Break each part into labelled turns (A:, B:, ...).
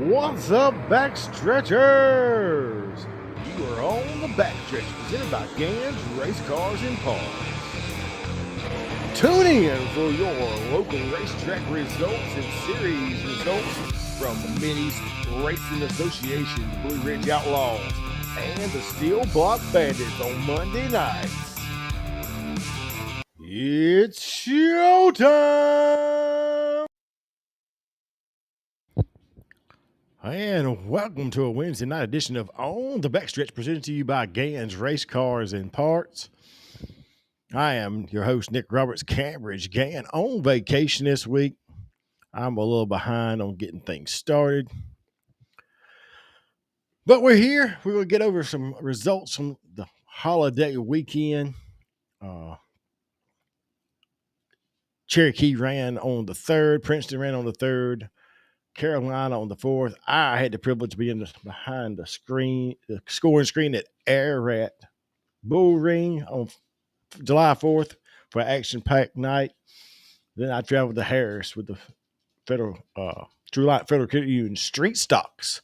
A: What's up, Backstretchers? You are on the Backstretch, presented by Gans Race Cars and Parts. Tune in for your local racetrack results and series results from the Mid-East Racing Association, the Blue Ridge Outlaws, and the Steel Block Bandits on Monday nights. It's showtime! And welcome to a Wednesday night edition of On the Backstretch, presented to you by Gans Race Cars and Parts. I am your host, Nick Roberts, Cambridge Gann, on vacation this week. I'm a little behind on getting things started, but we're here. We will get over some results from the holiday weekend. Cherokee ran on the 3rd, Princeton ran on the 3rd, Carolina on the 4th. I had the privilege of being behind the scoring screen at Ararat Bull Ring on July 4th for an action-packed night. Then I traveled to Harris with the Federal Credit Union Street Stocks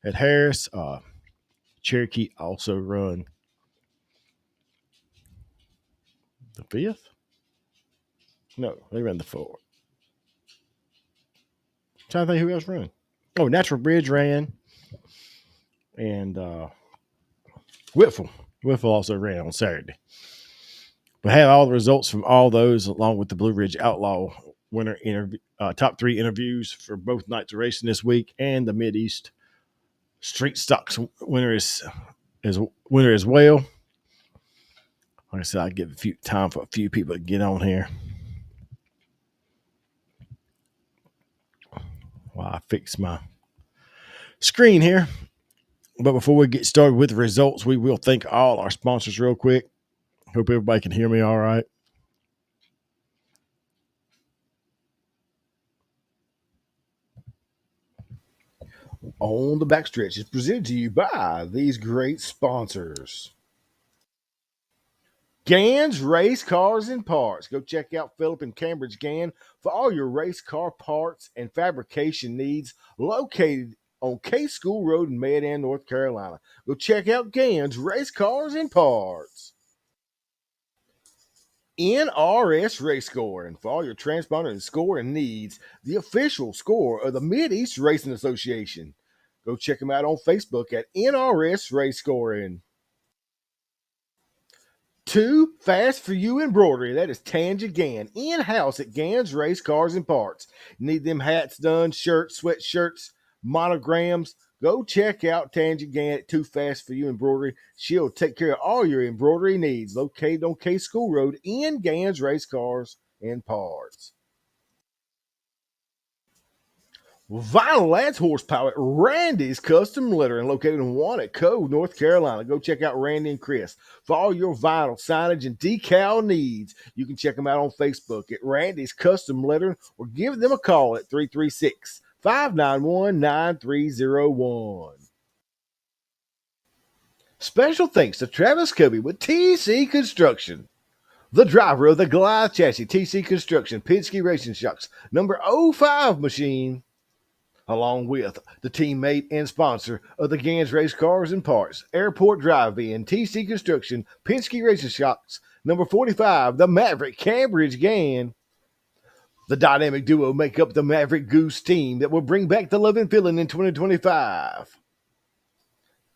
A: at Harris. Cherokee also run the 5th. No, they ran the 4th. I'm trying to think who else ran. Oh, Natural Bridge ran, and Whitfield also ran on Saturday. But have all the results from all those, along with the Blue Ridge Outlaw winner top 3 interviews for both nights of racing this week, and the Mid-East Street Stocks winner as well. Like I said, I give time for a few people to get on here while I fix my screen here. But before we get started with the results, we will thank all our sponsors real quick. Hope everybody can hear me all right. On the Backstretch is presented to you by these great sponsors. Gans Race Cars and Parts. Go check out Philip and Cambridge Gann for all your race car parts and fabrication needs, located on K School Road in Medan, North Carolina. Go check out Gans Race Cars and Parts. NRS Race Scoring for all your transponder and scoring needs, the official score of the Mid-East Racing Association. Go check them out on Facebook at NRS Race Scoring. Too Fast for You Embroidery. That is Tanja Gann, in-house at Gans Race Cars and Parts. Need them hats done, shirts, sweatshirts, monograms? Go check out Tanja Gann at Too Fast for You Embroidery. She'll take care of all your embroidery needs. Located on K School Road in Gans Race Cars and Parts. Vinyl adds horsepower at Randy's Custom Lettering, located in Wannet, North Carolina. Go check out Randy and Chris for all your vinyl signage and decal needs. You can check them out on Facebook at Randy's Custom Lettering, or give them a call at 336-591-9301. Special thanks to Travis Covey with TC Construction, the driver of the Goliath chassis, TC Construction, Penske Racing Shocks, number 05 machine, along with the teammate and sponsor of the Gans Race Cars and Parts, Airport Drive-In, TC Construction, Penske Racing Shocks, number 45, the Maverick Cambridge Gann. The dynamic duo make up the Maverick Goose team that will bring back the love and feeling in 2025.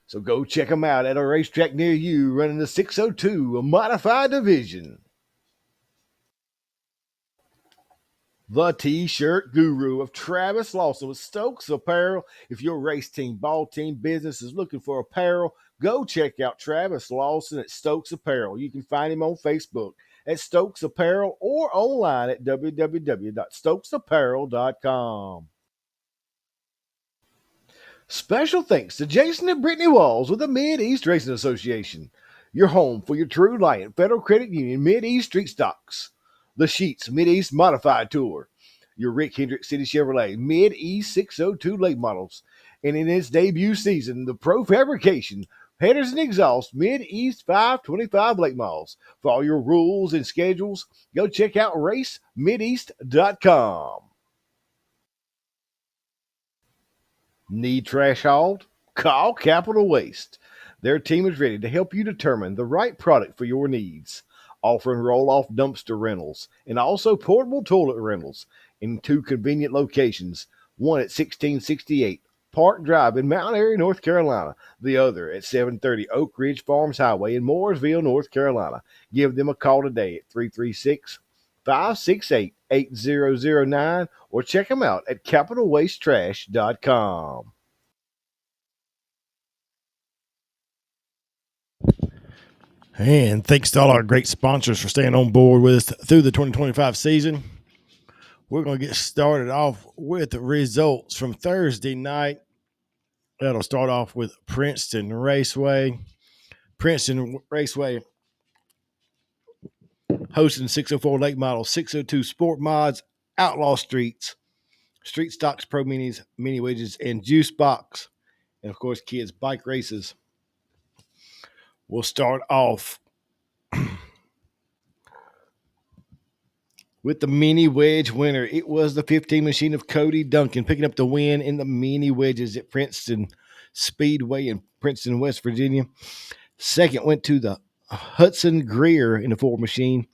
A: So go check them out at a racetrack near you running the 602, a modified division. The T-shirt guru of Travis Lawson with Stokes Apparel. If your race team, ball team, business is looking for apparel, go check out Travis Lawson at Stokes Apparel. You can find him on Facebook at Stokes Apparel or online at www.stokesapparel.com. Special thanks to Jason and Brittany Walls with the Mid-East Racing Association, your home for your True Light Federal Credit Union Mid-East Street Stocks. The Sheets Mid-East Modified Tour, your Rick Hendrick City Chevrolet Mid-East 602 late models, and in its debut season, the Pro Fabrication Headers and Exhaust Mid-East 525 late models. For all your rules and schedules, go check out racemideast.com. Need trash hauled? Call Capital Waste. Their team is ready to help you determine the right product for your needs, offering roll off dumpster rentals and also portable toilet rentals in two convenient locations, one at 1668 Park Drive in Mount Airy, North Carolina, the other at 730 Oak Ridge Farms Highway in Mooresville, North Carolina. Give them a call today at 336 568 8009 or check them out at capitalwastetrash.com.
B: And thanks to all our great sponsors for staying on board with us through the 2025 season. We're going to get started off with the results from Thursday night. That'll start off with Princeton Raceway. Princeton Raceway hosting 604 late model, 602 Sport Mods, Outlaw Streets, Street Stocks Pro Minis, Mini Widgets, and Juice Box. And of course, kids' bike races. We'll start off with the mini wedge winner. It was the 15 machine of Cody Duncan picking up the win in the mini wedges at Princeton Speedway in Princeton, West Virginia. Second went to the Hudson Greer in the 4 machine.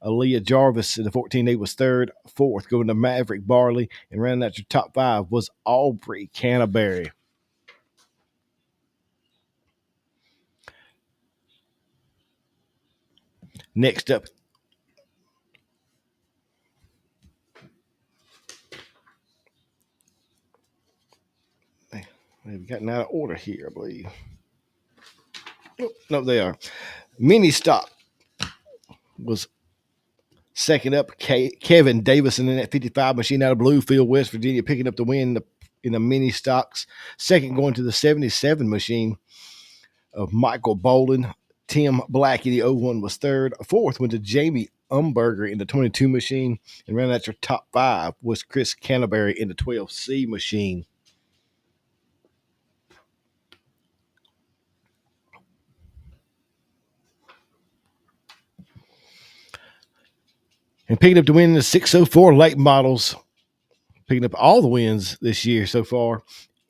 B: Aaliyah Jarvis in the 14A was third. Fourth going to Maverick Barley. And rounding out your top 5 was Aubrey Canterbury. Next up, they've gotten out of order here, I believe. Oh, no, they are. Mini Stock was second up. Kevin Davison in that 55 machine out of Bluefield, West Virginia, picking up the win in the mini stocks. Second going to the 77 machine of Michael Bolin. Tim Black in the 01 was third. Fourth went to Jamie Umberger in the 22 machine. And rounding out your top 5 was Chris Canterbury in the 12C machine. And picking up the win in the 604 late models, picking up all the wins this year so far,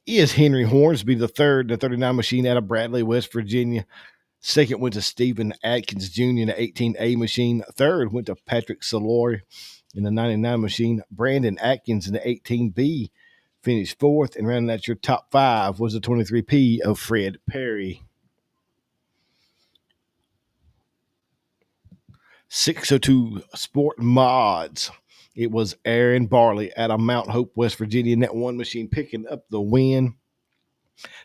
B: is Henry Hornsby, the third in the 39 machine out of Bradley, West Virginia. Second went to Stephen Atkins Jr. in the 18A machine. Third went to Patrick Saloy in the 99 machine. Brandon Atkins in the 18B finished fourth. And rounding out your top 5 was the 23P of Fred Perry. 602 Sport Mods. It was Aaron Barley out of Mount Hope, West Virginia, in that 1 machine picking up the win.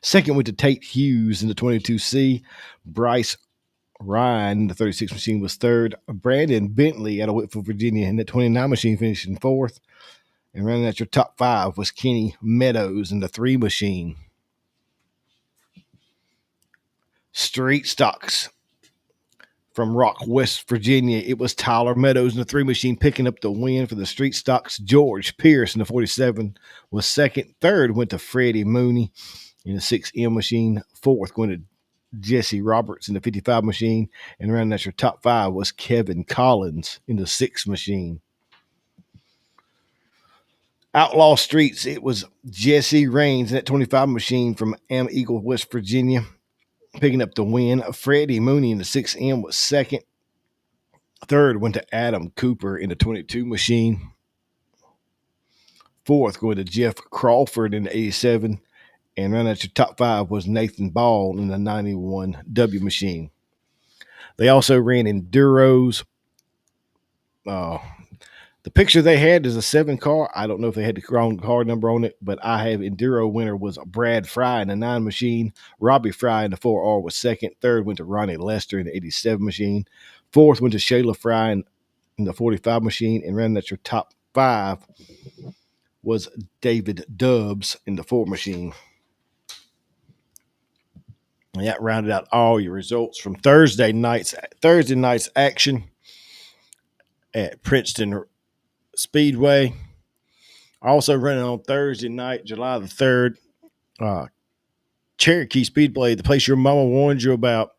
B: Second went to Tate Hughes in the 22C. Bryce Ryan in the 36 machine was third. Brandon Bentley out of Whitfield, Virginia, in the 29 machine finishing fourth. And running out your top 5 was Kenny Meadows in the 3 machine. Street Stocks from Rock, West Virginia. It was Tyler Meadows in the 3 machine picking up the win for the Street Stocks. George Pierce in the 47 was second. Third went to Freddie Mooney in the 6M machine. Fourth went to Jesse Roberts in the 55 machine. And rounding out your top 5 was Kevin Collins in the 6 machine. Outlaw Streets, it was Jesse Raines in that 25 machine from Am Eagle, West Virginia, picking up the win. Freddie Mooney in the 6M was second. Third went to Adam Cooper in the 22 machine. Fourth going to Jeff Crawford in the 87. And rounding out your top 5 was Nathan Ball in the 91W machine. They also ran Enduros. The picture they had is a 7 car. I don't know if they had the wrong car number on it, but I have Enduro winner was Brad Fry in the 9 machine. Robbie Fry in the 4R was second. Third went to Ronnie Lester in the 87 machine. Fourth went to Shayla Fry in the 45 machine. And running at your top 5 was David Dubbs in the 4 machine. And that rounded out all your results from Thursday night's action at Princeton Speedway. Also running on Thursday night, July the 3rd, Cherokee Speedway, the place your mama warned you about,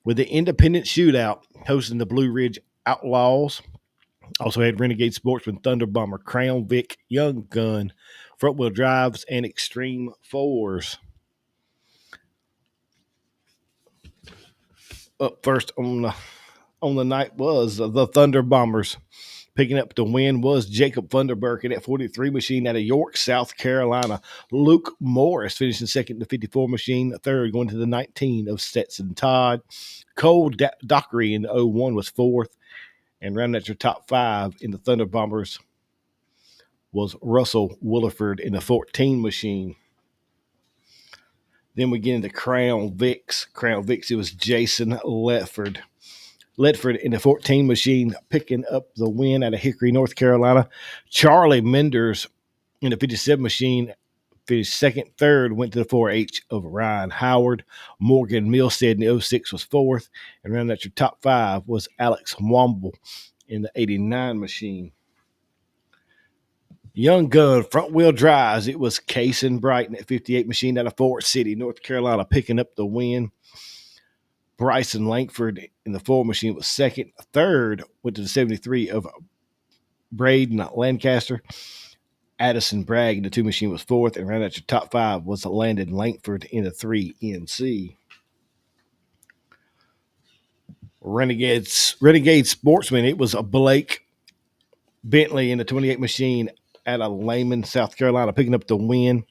B: with the Independent Shootout hosting the Blue Ridge Outlaws. Also had Renegade Sportsman, Thunder Bomber, Crown Vic, Young Gun, front wheel drives, and extreme fours. Up first on the night was the Thunder Bombers. Picking up the win was Jacob Funderburk in that 43 machine out of York, South Carolina. Luke Morris finishing second in the 54 machine. Third going to the 19 of Stetson Todd. Cole Dockery in the 01 was fourth. And rounding out your top five in the Thunder Bombers was Russell Williford in the 14 machine. Then we get into Crown Vics. Crown Vics, it was Jason Ledford in the 14 machine, picking up the win out of Hickory, North Carolina. Charlie Menders in the 57 machine finished second. Third went to the 4H of Ryan Howard. Morgan Milstead in the 06 was fourth. And rounding out your top five was Alex Womble in the 89 machine. Young Gun front wheel drives. It was Cason Bright in that 58 machine out of Fort City, North Carolina, picking up the win. Bryson Langford in the 4 machine was second. Third went to the 73 of Braden Lancaster. Addison Bragg in the 2 machine was fourth. And rounding out your top five was Landon Langford in the 3 NC. Renegade Sportsman, it was a Blake Bentley in the 28 machine out of Lehman, South Carolina, picking up the win.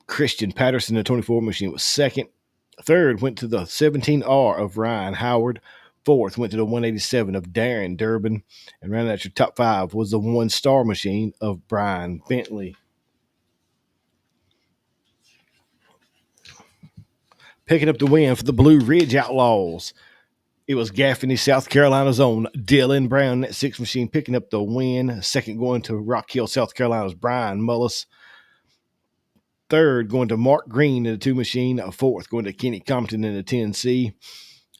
B: Christian Patterson in the 24 machine was second. Third went to the 17R of Ryan Howard. Fourth went to the 187 of Darren Durbin. And rounding out your top five was the 1-star machine of Brian Bentley. Picking up the win for the Blue Ridge Outlaws, it was Gaffney, South Carolina's own Dylan Brown, that 6 machine, picking up the win. Second going to Rock Hill, South Carolina's Brian Mullis. Third going to Mark Green in the 2 machine. Fourth going to Kenny Compton in the 10C.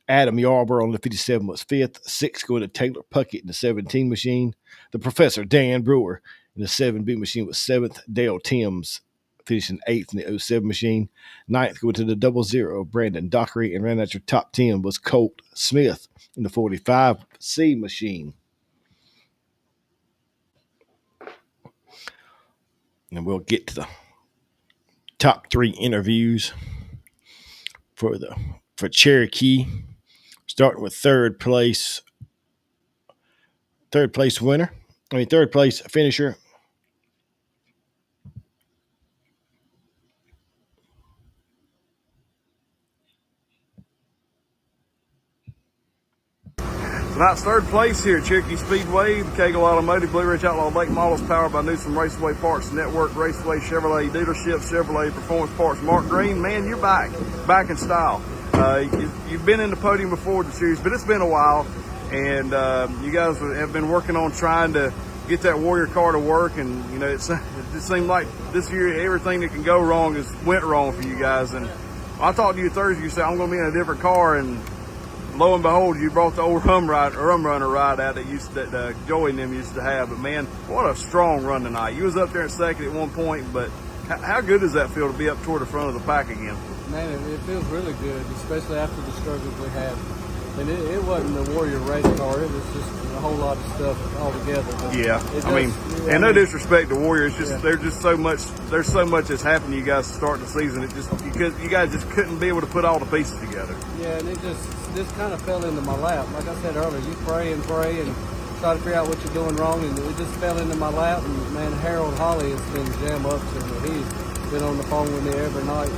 B: Adam Yarborough on the 57 was fifth. Sixth going to Taylor Puckett in the 17 machine. The Professor Dan Brewer in the 7B machine was seventh. Dale Timms finishing eighth in the 07 machine. Ninth going to the 00 Brandon Dockery. And rounding out your top 10 was Colt Smith in the 45C machine. And we'll get to the top 3 interviews for Cherokee, starting with third place finisher.
C: Tonight's third place here at Cherokee Speedway, the Cagle Automotive Blue Ridge Outlaw Lake models powered by Newsom Raceway Parts Network, Raceway Chevrolet Dealership, Chevrolet Performance Parts. Mark Green, man, you're back in style. You've been in the podium before the series, but it's been a while, and you guys have been working on trying to get that Warrior car to work, and you know it seemed like this year everything that can go wrong went wrong for you guys. And I talked to you Thursday, you said I'm going to be in a different car, and lo and behold, you brought the old Rum Runner ride out that Joey and them used to have. But man, what a strong run tonight. You was up there in second at one point, but how good does that feel to be up toward the front of the pack again?
D: Man, it feels really good, especially after the struggles we had. And it wasn't the Warrior race car; it was just a whole lot of stuff altogether. But
C: yeah, no disrespect to Warrior, it's just there's so much that's happened to you guys to start the season. You guys just couldn't be able to put all the pieces together.
D: Yeah, and it just kind of fell into my lap. Like I said earlier, you pray and try to figure out what you're doing wrong, and it just fell into my lap. And man, Harold Holly has been jam up to me. He's been on the phone with me every night,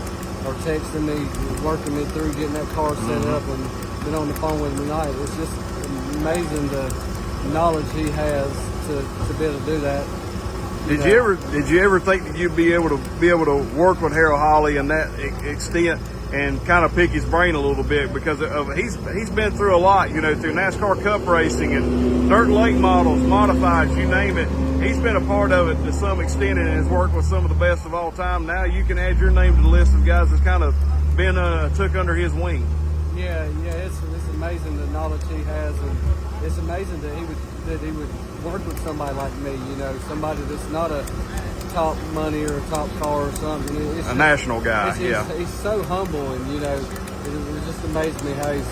D: or texting me, working me through getting that car set up, and been on the phone with me tonight. It's just amazing the knowledge he has to be able to do that.
C: Did you ever think that you'd be able to work with Harold Holly in that extent and kind of pick his brain a little bit, because he's been through a lot, through NASCAR Cup racing and dirt late models, modifieds, you name it. He's been a part of it to some extent and has worked with some of the best of all time. Now you can add your name to the list of guys that's kind of been took under his wing.
D: Yeah, it's amazing the knowledge he has, and it's amazing that he would work with somebody like me, somebody that's not a top money or a top car or something. It's
C: a national guy,
D: He's so humble, and it just amazed me how he's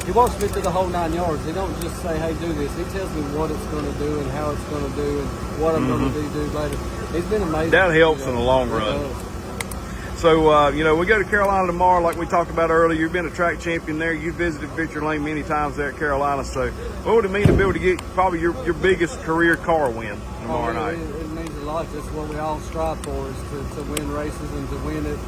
D: he walks me through the whole 9 yards. He don't just say, hey, do this. He tells me what it's going to do and how it's going to do and what I'm going to do later. He's been amazing.
C: That helps in the long run. So, we go to Carolina tomorrow, like we talked about earlier. You've been a track champion there. You've visited Victory Lane many times there at Carolina. So, what would it mean to be able to get probably your biggest career car win tomorrow night?
D: It means a lot. That's what we all strive for, is to win races and to win it,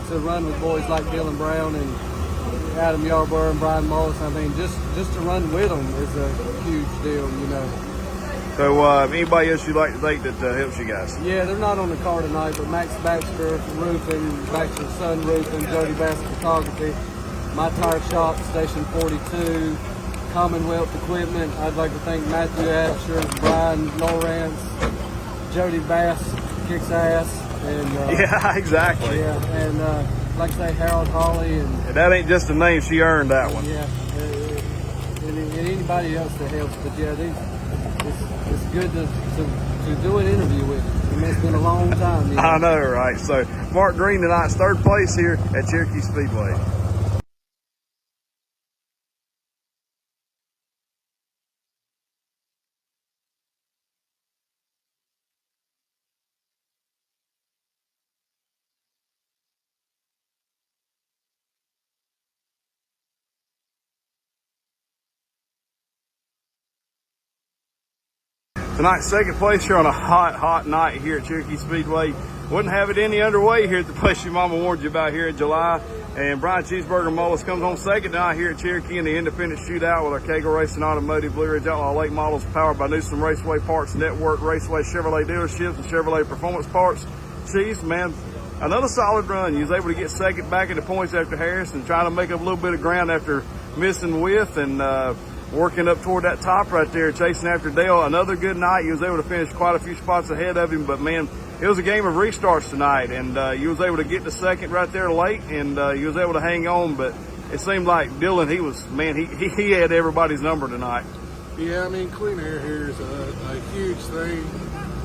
D: to run with boys like Dylan Brown and Adam Yarborough and Brian Mullis. I mean, just to run with them is a huge deal,
C: So, anybody else you'd like to thank that helps you guys?
D: Yeah, they're not on the car tonight, but Max Baxter Roofing, Baxter Sun Roofing, Jody Bass Photography, My Tire Shop, Station 42, Commonwealth Equipment. I'd like to thank Matthew Absher, Brian Lawrence, Jody Bass kicks ass, and
C: yeah, exactly.
D: Yeah, and like I say, Harold Hawley, and
C: that ain't just a name; she earned that one.
D: Yeah, and anybody else that helps, but yeah, it's good to do an interview with him. I mean, it's been a long time.
C: I know, right? So, Mark Green tonight's third place here at Cherokee Speedway. Tonight's second place here on a hot night here at Cherokee Speedway. Wouldn't have it any other way here at the place your mama warned you about here in July. And Brian Cheeseburger Mullis comes home second tonight here at Cherokee in the independent shootout with our Kegel Racing Automotive Blue Ridge Outlaw Late models powered by Newsom Raceway Parts Network, Raceway Chevrolet dealerships, and Chevrolet Performance Parts. Cheese, man, another solid run. You was able to get second back in the points after Harris and trying to make up a little bit of ground after missing width and working up toward that top right there, chasing after Dale. Another good night. You was able to finish quite a few spots ahead of him, but man, it was a game of restarts tonight, and you was able to get to second right there late, and you was able to hang on, but it seemed like Dylan, he had everybody's number tonight.
E: Yeah, I mean, clean air here is a huge thing.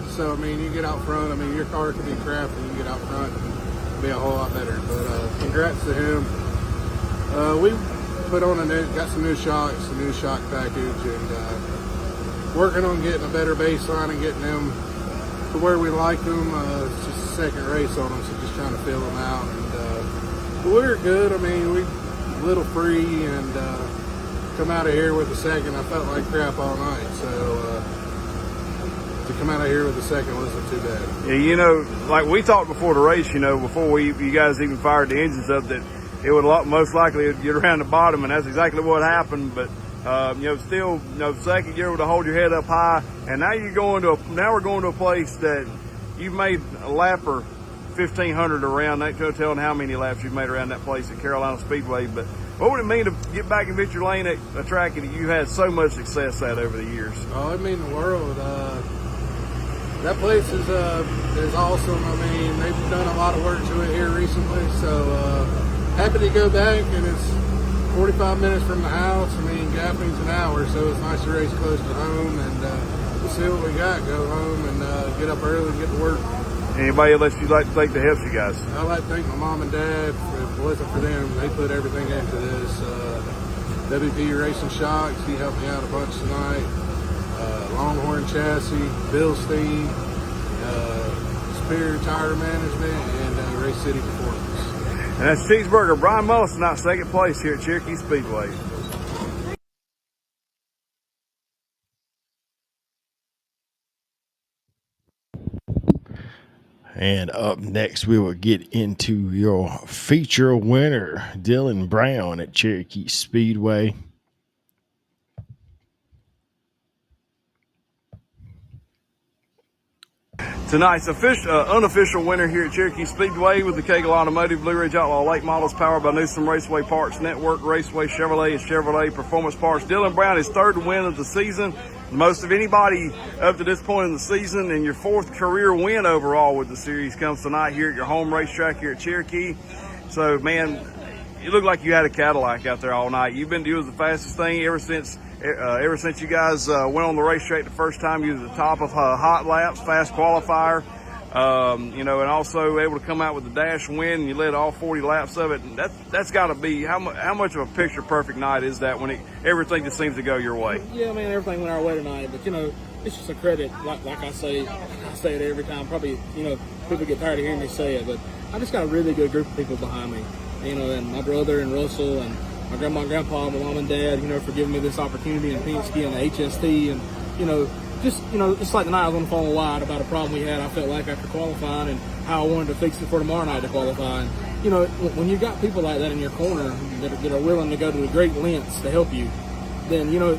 E: So, I mean, you get out front, I mean, your car could be crap, and you get out front and be a whole lot better. But congrats to him. We put on got some new shocks, a new shock package, and working on getting a better baseline and getting them to where we like them. It's just a second race on them, so just trying to fill them out. And but we were good. I mean, we a little free, and come out of here with a second. I felt like crap all night, so to come out of here with a second wasn't too bad.
C: Yeah, like we talked before the race, before you guys even fired the engines up, that it would most likely get around the bottom, and that's exactly what happened. But still, second, you're able to hold your head up high, and now we're going to a place that you've made a lapper 1,500 around. Ain't no telling how many laps you've made around that place at Carolina Speedway. But what would it mean to get back in Victory Lane at a track that you had so much success at over the years?
E: Oh, it means the world. That place is awesome. I mean, they've done a lot of work to it here recently, so happy to go back, and it's 45 minutes from the house. I mean, Gaffney's an hour, so it's nice to race close to home, and we'll see what we got. Go home and get up early and get to work.
C: Anybody else you'd like to thank that helps you guys?
E: I'd like to thank my mom and dad. If it wasn't for them, they put everything into this. WP Racing Shocks, he helped me out a bunch tonight. Longhorn Chassis, Bill Steen, Superior Tire Management, and Race City Performance.
C: And that's Cheeseburger Brian Mullis tonight, second place here at Cherokee Speedway.
B: And up next, we will get into your feature winner, Dylan Brown at Cherokee Speedway.
C: Tonight's unofficial winner here at Cherokee Speedway with the Kegel Automotive Blue Ridge Outlaw Late models powered by Newsom Raceway Parts Network, Raceway Chevrolet, and Chevrolet Performance Parts. Dylan Brown, his third win of the season, the most of anybody up to this point in the season, and your fourth career win overall with the series comes tonight here at your home racetrack here at Cherokee. So, man, you look like you had a Cadillac out there all night. You've been doing the fastest thing ever since you guys went on the racetrack the first time. You was at the top of hot laps, fast qualifier. You know, and also able to come out with the dash win, and you led all 40 laps of it. And that's got to be how much of a picture perfect night is that when everything just seems to go your way.
E: Yeah, man, everything went our way tonight. But you know, it's just a credit. Like I say it every time. Probably, you know, people get tired of hearing me say it, but I just got a really good group of people behind me. You know, and my brother and Russell and my grandma and grandpa, my mom and dad, you know, for giving me this opportunity in Penske and the HST, and you know, just, you know, it's like the night I was on the phone with Wyatt about a problem we had, I felt like, after qualifying, and how I wanted to fix it for tomorrow night to qualify. And, you know, when you got people like that in your corner that are willing to go to the great lengths to help you, then, you know,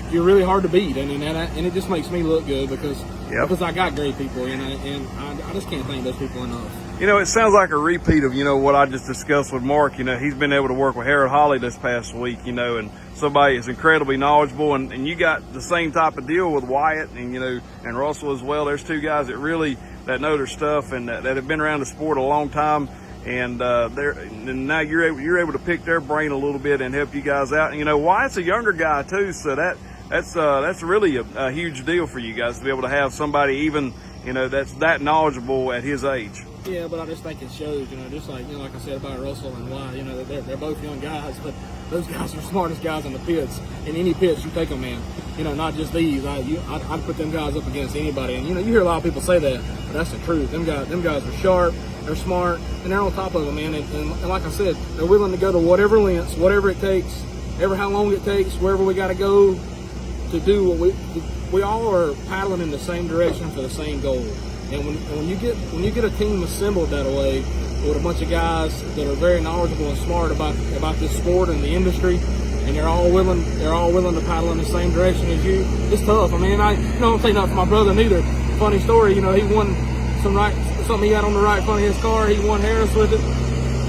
E: you're really hard to beat. And it just makes me look good because I got great people, and I just can't thank those people enough.
C: You know, it sounds like a repeat of, you know, what I just discussed with Mark. You know, he's been able to work with Harold Holly this past week, you know, and somebody is incredibly knowledgeable. And you got the same type of deal with Wyatt and, you know, and Russell as well. There's two guys that know their stuff and that have been around the sport a long time. And now you're able to pick their brain a little bit and help you guys out. And, you know, Wyatt's a younger guy too, so that's really a huge deal for you guys to be able to have somebody even, you know, that's that knowledgeable at his age.
E: Yeah, but I just think it shows, you know, just like, you know, like I said about Russell and Wyatt, you know, they're both young guys, but those guys are the smartest guys in the pits. In any pits you take them in, you know, not just these. I'd put them guys up against anybody. And, you know, you hear a lot of people say that, but that's the truth. Them guys are sharp, they're smart, and they're on top of them, man. And like I said, they're willing to go to whatever lengths, whatever it takes, ever how long it takes, wherever we got to go to do what we all are paddling in the same direction for the same goal. And when you get a team assembled that way with a bunch of guys that are very knowledgeable and smart about this sport and the industry, and they're all willing to paddle in the same direction as you, it's tough. I mean, I don't say nothing for my brother neither. Funny story, you know, he won something he had on the right front of his car. He won Harris with it,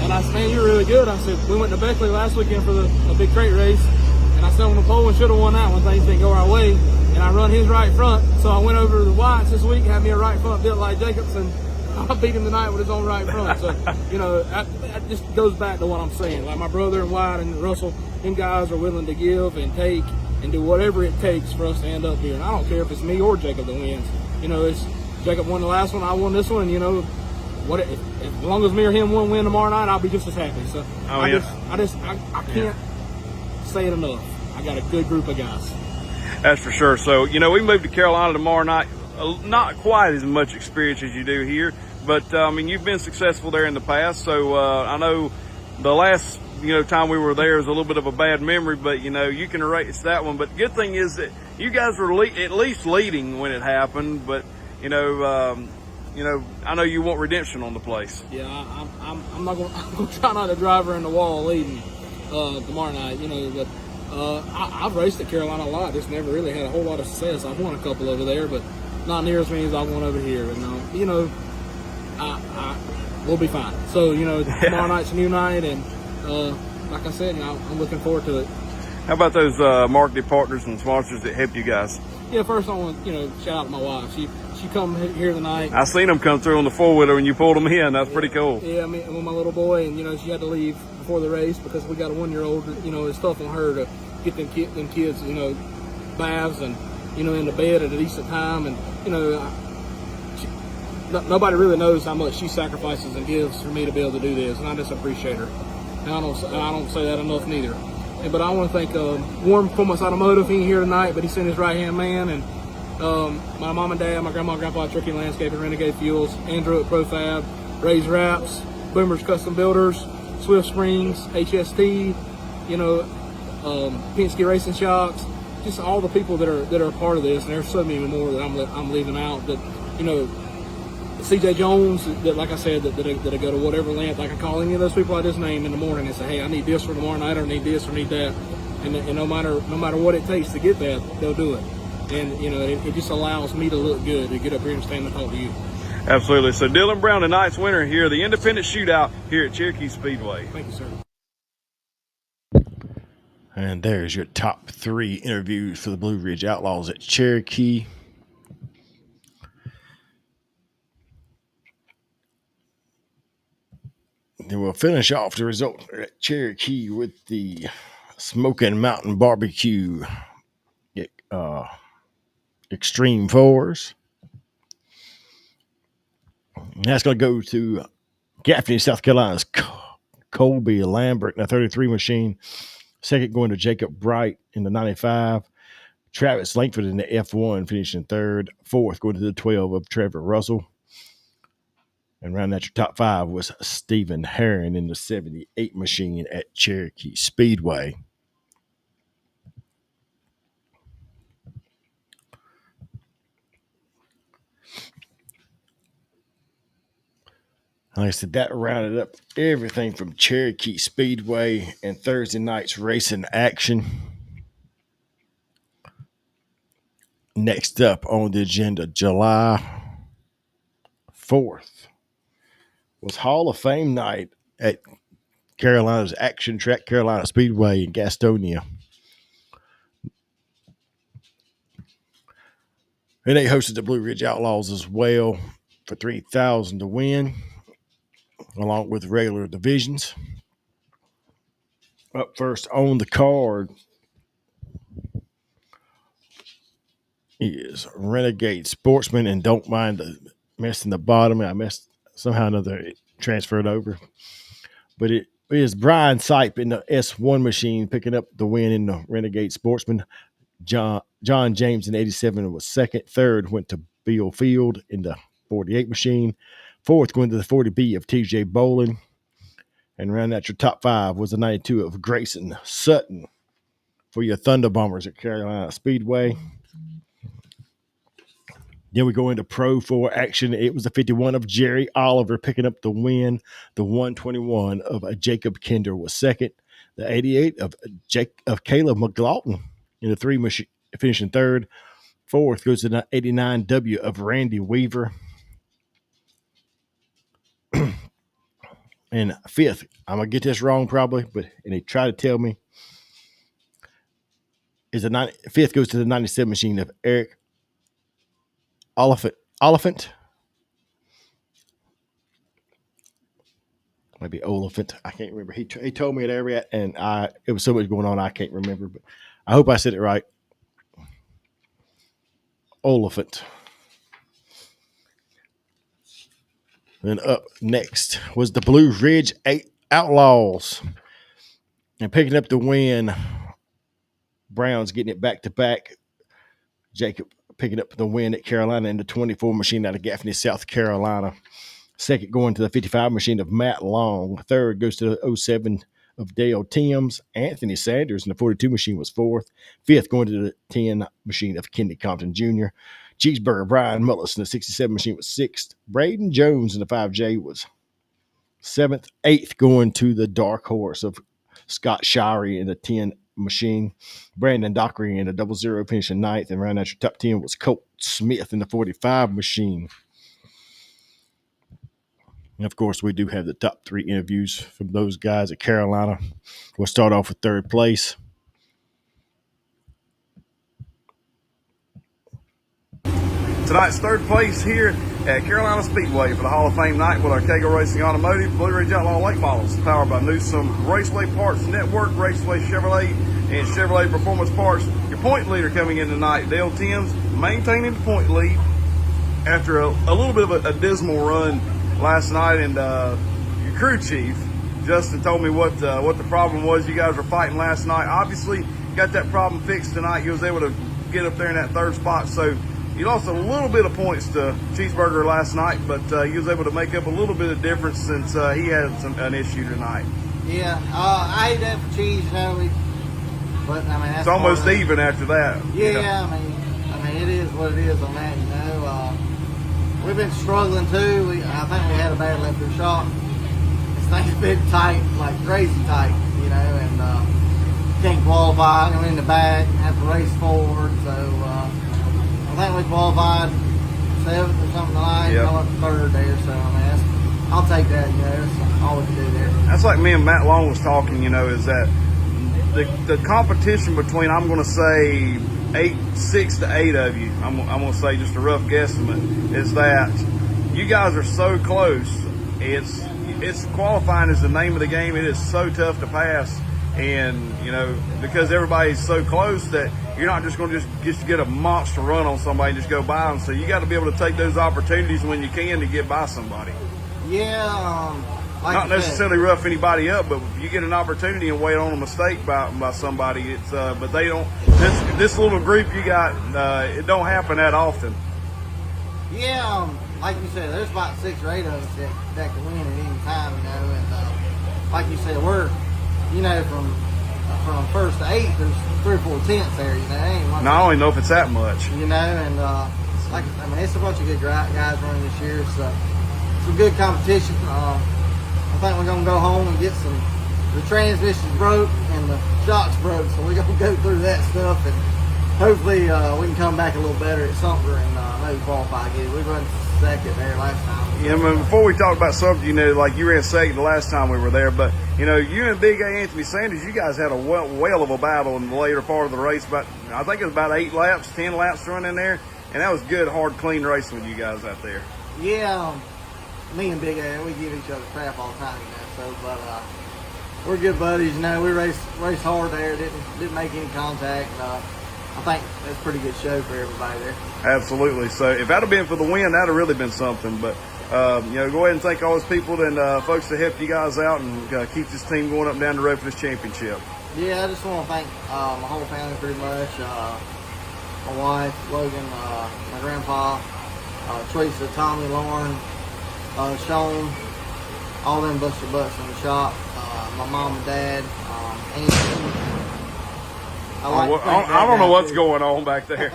E: and I said, man, you're really good. I said, we went to Beckley last weekend for a big crate race, and I sat on the pole and should have won that one. Things didn't go our way. And I run his right front, so I went over to the Whites this week, had me a right front built like Jacobson. I beat him tonight with his own right front. So, you know, that just goes back to what I'm saying. Like my brother and Wyatt and Russell, them guys are willing to give and take and do whatever it takes for us to end up here. And I don't care if it's me or Jacob that wins. You know, it's Jacob won the last one, I won this one, and you know, as long as me or him win tomorrow night, I'll be just as happy. So I can't say it enough. I got a good group of guys.
C: That's for sure. So, you know, we moved to Carolina tomorrow night. Not quite as much experience as you do here, but I mean, you've been successful there in the past. So I know the last, you know, time we were there was a little bit of a bad memory, but you know, you can erase that one. But the good thing is that you guys were at least leading when it happened. But you know, I know you want redemption on the place.
E: Yeah, I'm gonna try not to drive her in the wall leading tomorrow night. You know, but. I've raced at Carolina a lot, just never really had a whole lot of success. I've won a couple over there, but not near as many as I've won over here. And you know, we'll be fine. So you know, tomorrow night's a new night, and like I said, you know, I'm looking forward to it.
C: How about those marketing partners and sponsors that help you guys?
E: Yeah, first I want to shout out to my wife. She come here tonight.
C: I seen them come through on the 4-wheeler when you pulled them in. That's pretty cool.
E: Yeah, I mean, with my little boy, and you know, she had to leave before the race because we got a 1-year-old. You know, it's tough on her to get them kids, you know, baths and, you know, in the bed at a decent time. And, you know, nobody really knows how much she sacrifices and gives for me to be able to do this. And I just appreciate her. And I don't say that enough neither. But I want to thank Warren Performance Automotive. He ain't here tonight, but he sent his right-hand man. And my mom and dad, my grandma and grandpa at Turkey Landscaping, Renegade Fuels, Andrew at ProFab, Ray's Wraps, Boomer's Custom Builders, Swift Springs, HST, you know, Penske Racing Shocks, just all the people that are a part of this, and there's so many more that I'm leaving out. That, you know, CJ Jones, that like I said, that go to whatever length. I can call any of those people I just named in the morning and say, hey, I need this for tomorrow night, or need this, or need that, and no matter what it takes to get that, they'll do it. And you know, it just allows me to look good to get up here and stand and talk to you. Absolutely. So Dylan Brown, tonight's winner here, the independent shootout here at Cherokee Speedway. Thank you, sir.
B: And there's your top 3 interviews for the Blue Ridge Outlaws at Cherokee. Then we'll finish off the result at Cherokee with the Smoking Mountain Barbecue Extreme 4s. And that's going to go to Gaffney, South Carolina's Colby Lambert in the 33 machine. Second going to Jacob Bright in the 95. Travis Langford in the F1 finishing third. Fourth going to the 12 of Trevor Russell. And rounding out your top 5 was Stephen Herron in the 78 machine at Cherokee Speedway. Like I said, that rounded up everything from Cherokee Speedway and Thursday night's racing action. Next up on the agenda, July 4th, was Hall of Fame night at Carolina's Action Track, Carolina Speedway in Gastonia. And they hosted the Blue Ridge Outlaws as well for $3,000 to win, along with regular divisions. Up first on the card is Renegade Sportsman, and don't mind the mess in the bottom. I messed somehow or another, it transferred over. But it is Brian Sipe in the S1 machine picking up the win in the Renegade Sportsman. John James in 87 was second. Third went to Bill Field in the 48 machine. Fourth going to the 40B of TJ Bolin. And round out your top 5 was the 92 of Grayson Sutton for your Thunder Bombers at Carolina Speedway. Then we go into Pro 4 action. It was the 51 of Jerry Oliver picking up the win. The 121 of Jacob Kinder was second. The 88 of Caleb McLaughlin in the 3 machine finishing third. Fourth goes to the 89W of Randy Weaver. And fifth, I'm going to get this wrong probably, and they try to tell me, fifth goes to the 97 machine of Eric Oliphant. Maybe Oliphant. I can't remember. He told me at area, and it was so much going on I can't remember, but I hope I said it right. Oliphant. Then up next was the Blue Ridge Outlaws. And picking up the win, Browns getting it back-to-back. Jacob picking up the win at Carolina in the 24 machine out of Gaffney, South Carolina. Second going to the 55 machine of Matt Long. Third goes to the 07 of Dale Timms. Anthony Sanders in the 42 machine was fourth. Fifth going to the 10 machine of Kenny Compton Jr. Cheeseburger Brian Mullis in the 67 machine was sixth. Braden Jones in the 5J was seventh. Eighth going to the dark horse of Scott Shirey in the 10 machine. Brandon Dockery in the 00 finishing ninth. And round out your top 10 was Colt Smith in the 45 machine. And of course, we do have the top 3 interviews from those guys at Carolina. We'll start off with third place.
C: Tonight's third place here at Carolina Speedway for the Hall of Fame night with our Kegel Racing Automotive, Blue Ridge Outlaw late models, powered by Newsom Raceway Parts Network, Raceway Chevrolet, and Chevrolet Performance Parts. Your point leader coming in tonight, Dale Timms, maintaining the point lead after a little bit of a dismal run last night. And your crew chief, Justin, told me what the problem was you guys were fighting last night. Obviously, got that problem fixed tonight. You was able to get up there in that third spot, so you lost a little bit of points to Cheeseburger last night, but you was able to make up a little bit of difference since he had an issue tonight.
F: Yeah, I hate that for Cheese, but I mean that's
C: it's almost even after that.
F: Yeah, I mean it is what it is on that. You know, we've been struggling too. I think we had a bad left rear shock. This thing's been tight, like crazy tight, you know, and can't qualify. I'm in the back, have to race forward, so. I think we qualified 7th or something like that.
C: Yep.
F: Up third there, so I mean, I'll take that. You know, that's all we can do there.
C: That's like me and Matt Long was talking. You know, is that the competition between, I'm going to say 6 to 8 of you. I'm going to say just a rough guesstimate, is that you guys are so close. It's qualifying is the name of the game. It is so tough to pass. And, you know, because everybody's so close that you're not just going to just get a monster run on somebody and just go by them. So you got to be able to take those opportunities when you can to get by somebody.
F: Yeah, like
C: Not
F: you said,
C: necessarily rough anybody up, but if you get an opportunity and wait on a mistake by somebody, it's but they don't. This little group you got, it don't happen that often.
F: Yeah, like you said, there's about 6 or 8 of us that can win at any time, you know. And like you said, we're, you know, from first to 8th, there's 3 or 4 tenths there, you know. Ain't much.
C: No, I don't even know if it's that much.
F: You know, and like I mean, it's a bunch of good guys running this year. So some good competition. I think we're gonna go home and get the transmissions broke and the shocks broke. So we're gonna go through that stuff and hopefully we can come back a little better at Sumter and maybe qualify again. We run second there last time.
C: Yeah, but before we talk about something, you know, like you ran second the last time we were there, but you know, you and Big A Anthony Sanders, you guys had a whale of a battle in the later part of the race. But I think it was about 8 laps, 10 laps running there, and that was good, hard, clean racing with you guys out there.
F: Yeah, me and Big A, we give each other crap all the time, you know. So, but we're good buddies. You know, we race hard there. Didn't make any contact. I think that's a pretty good show for everybody there.
C: Absolutely. So if that had been for the win, that'd have really been something. But you know, go ahead and thank all those people and folks that helped you guys out and keep this team going up and down the road for this championship.
F: Yeah, I just want to thank my whole family pretty much. My wife, Logan, my grandpa, Teresa, Tommy, Lauren, Sean, all them bust their butts in the shop. My mom and dad, Anthony.
C: I don't know what's going on back there.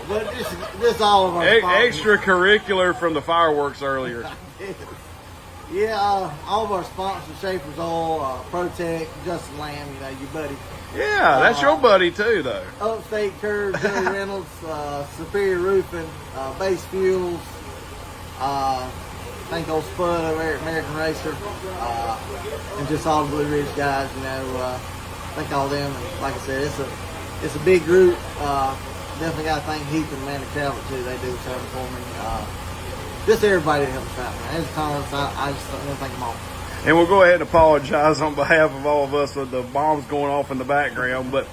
F: But this all of our
C: Extracurricular from the fireworks earlier.
F: Yeah, all of our sponsors, Schaefer's Oil, Protect, Justin Lamb, you know, your buddy.
C: Yeah, that's your buddy too, though.
F: Upstate Curve, Joey Reynolds, Superior Roofing, Base Fuels, thank old Spud over there at American Racer, and just all the Blue Ridge guys, you know, thank all them. And like I said, it's a big group. Definitely got to thank Heath and Amanda Calvert too. They do something for me. Just everybody that helps out, man. There's tons. I just want to thank them all.
C: And we'll go ahead and apologize on behalf of all of us with the bombs going off in the background, but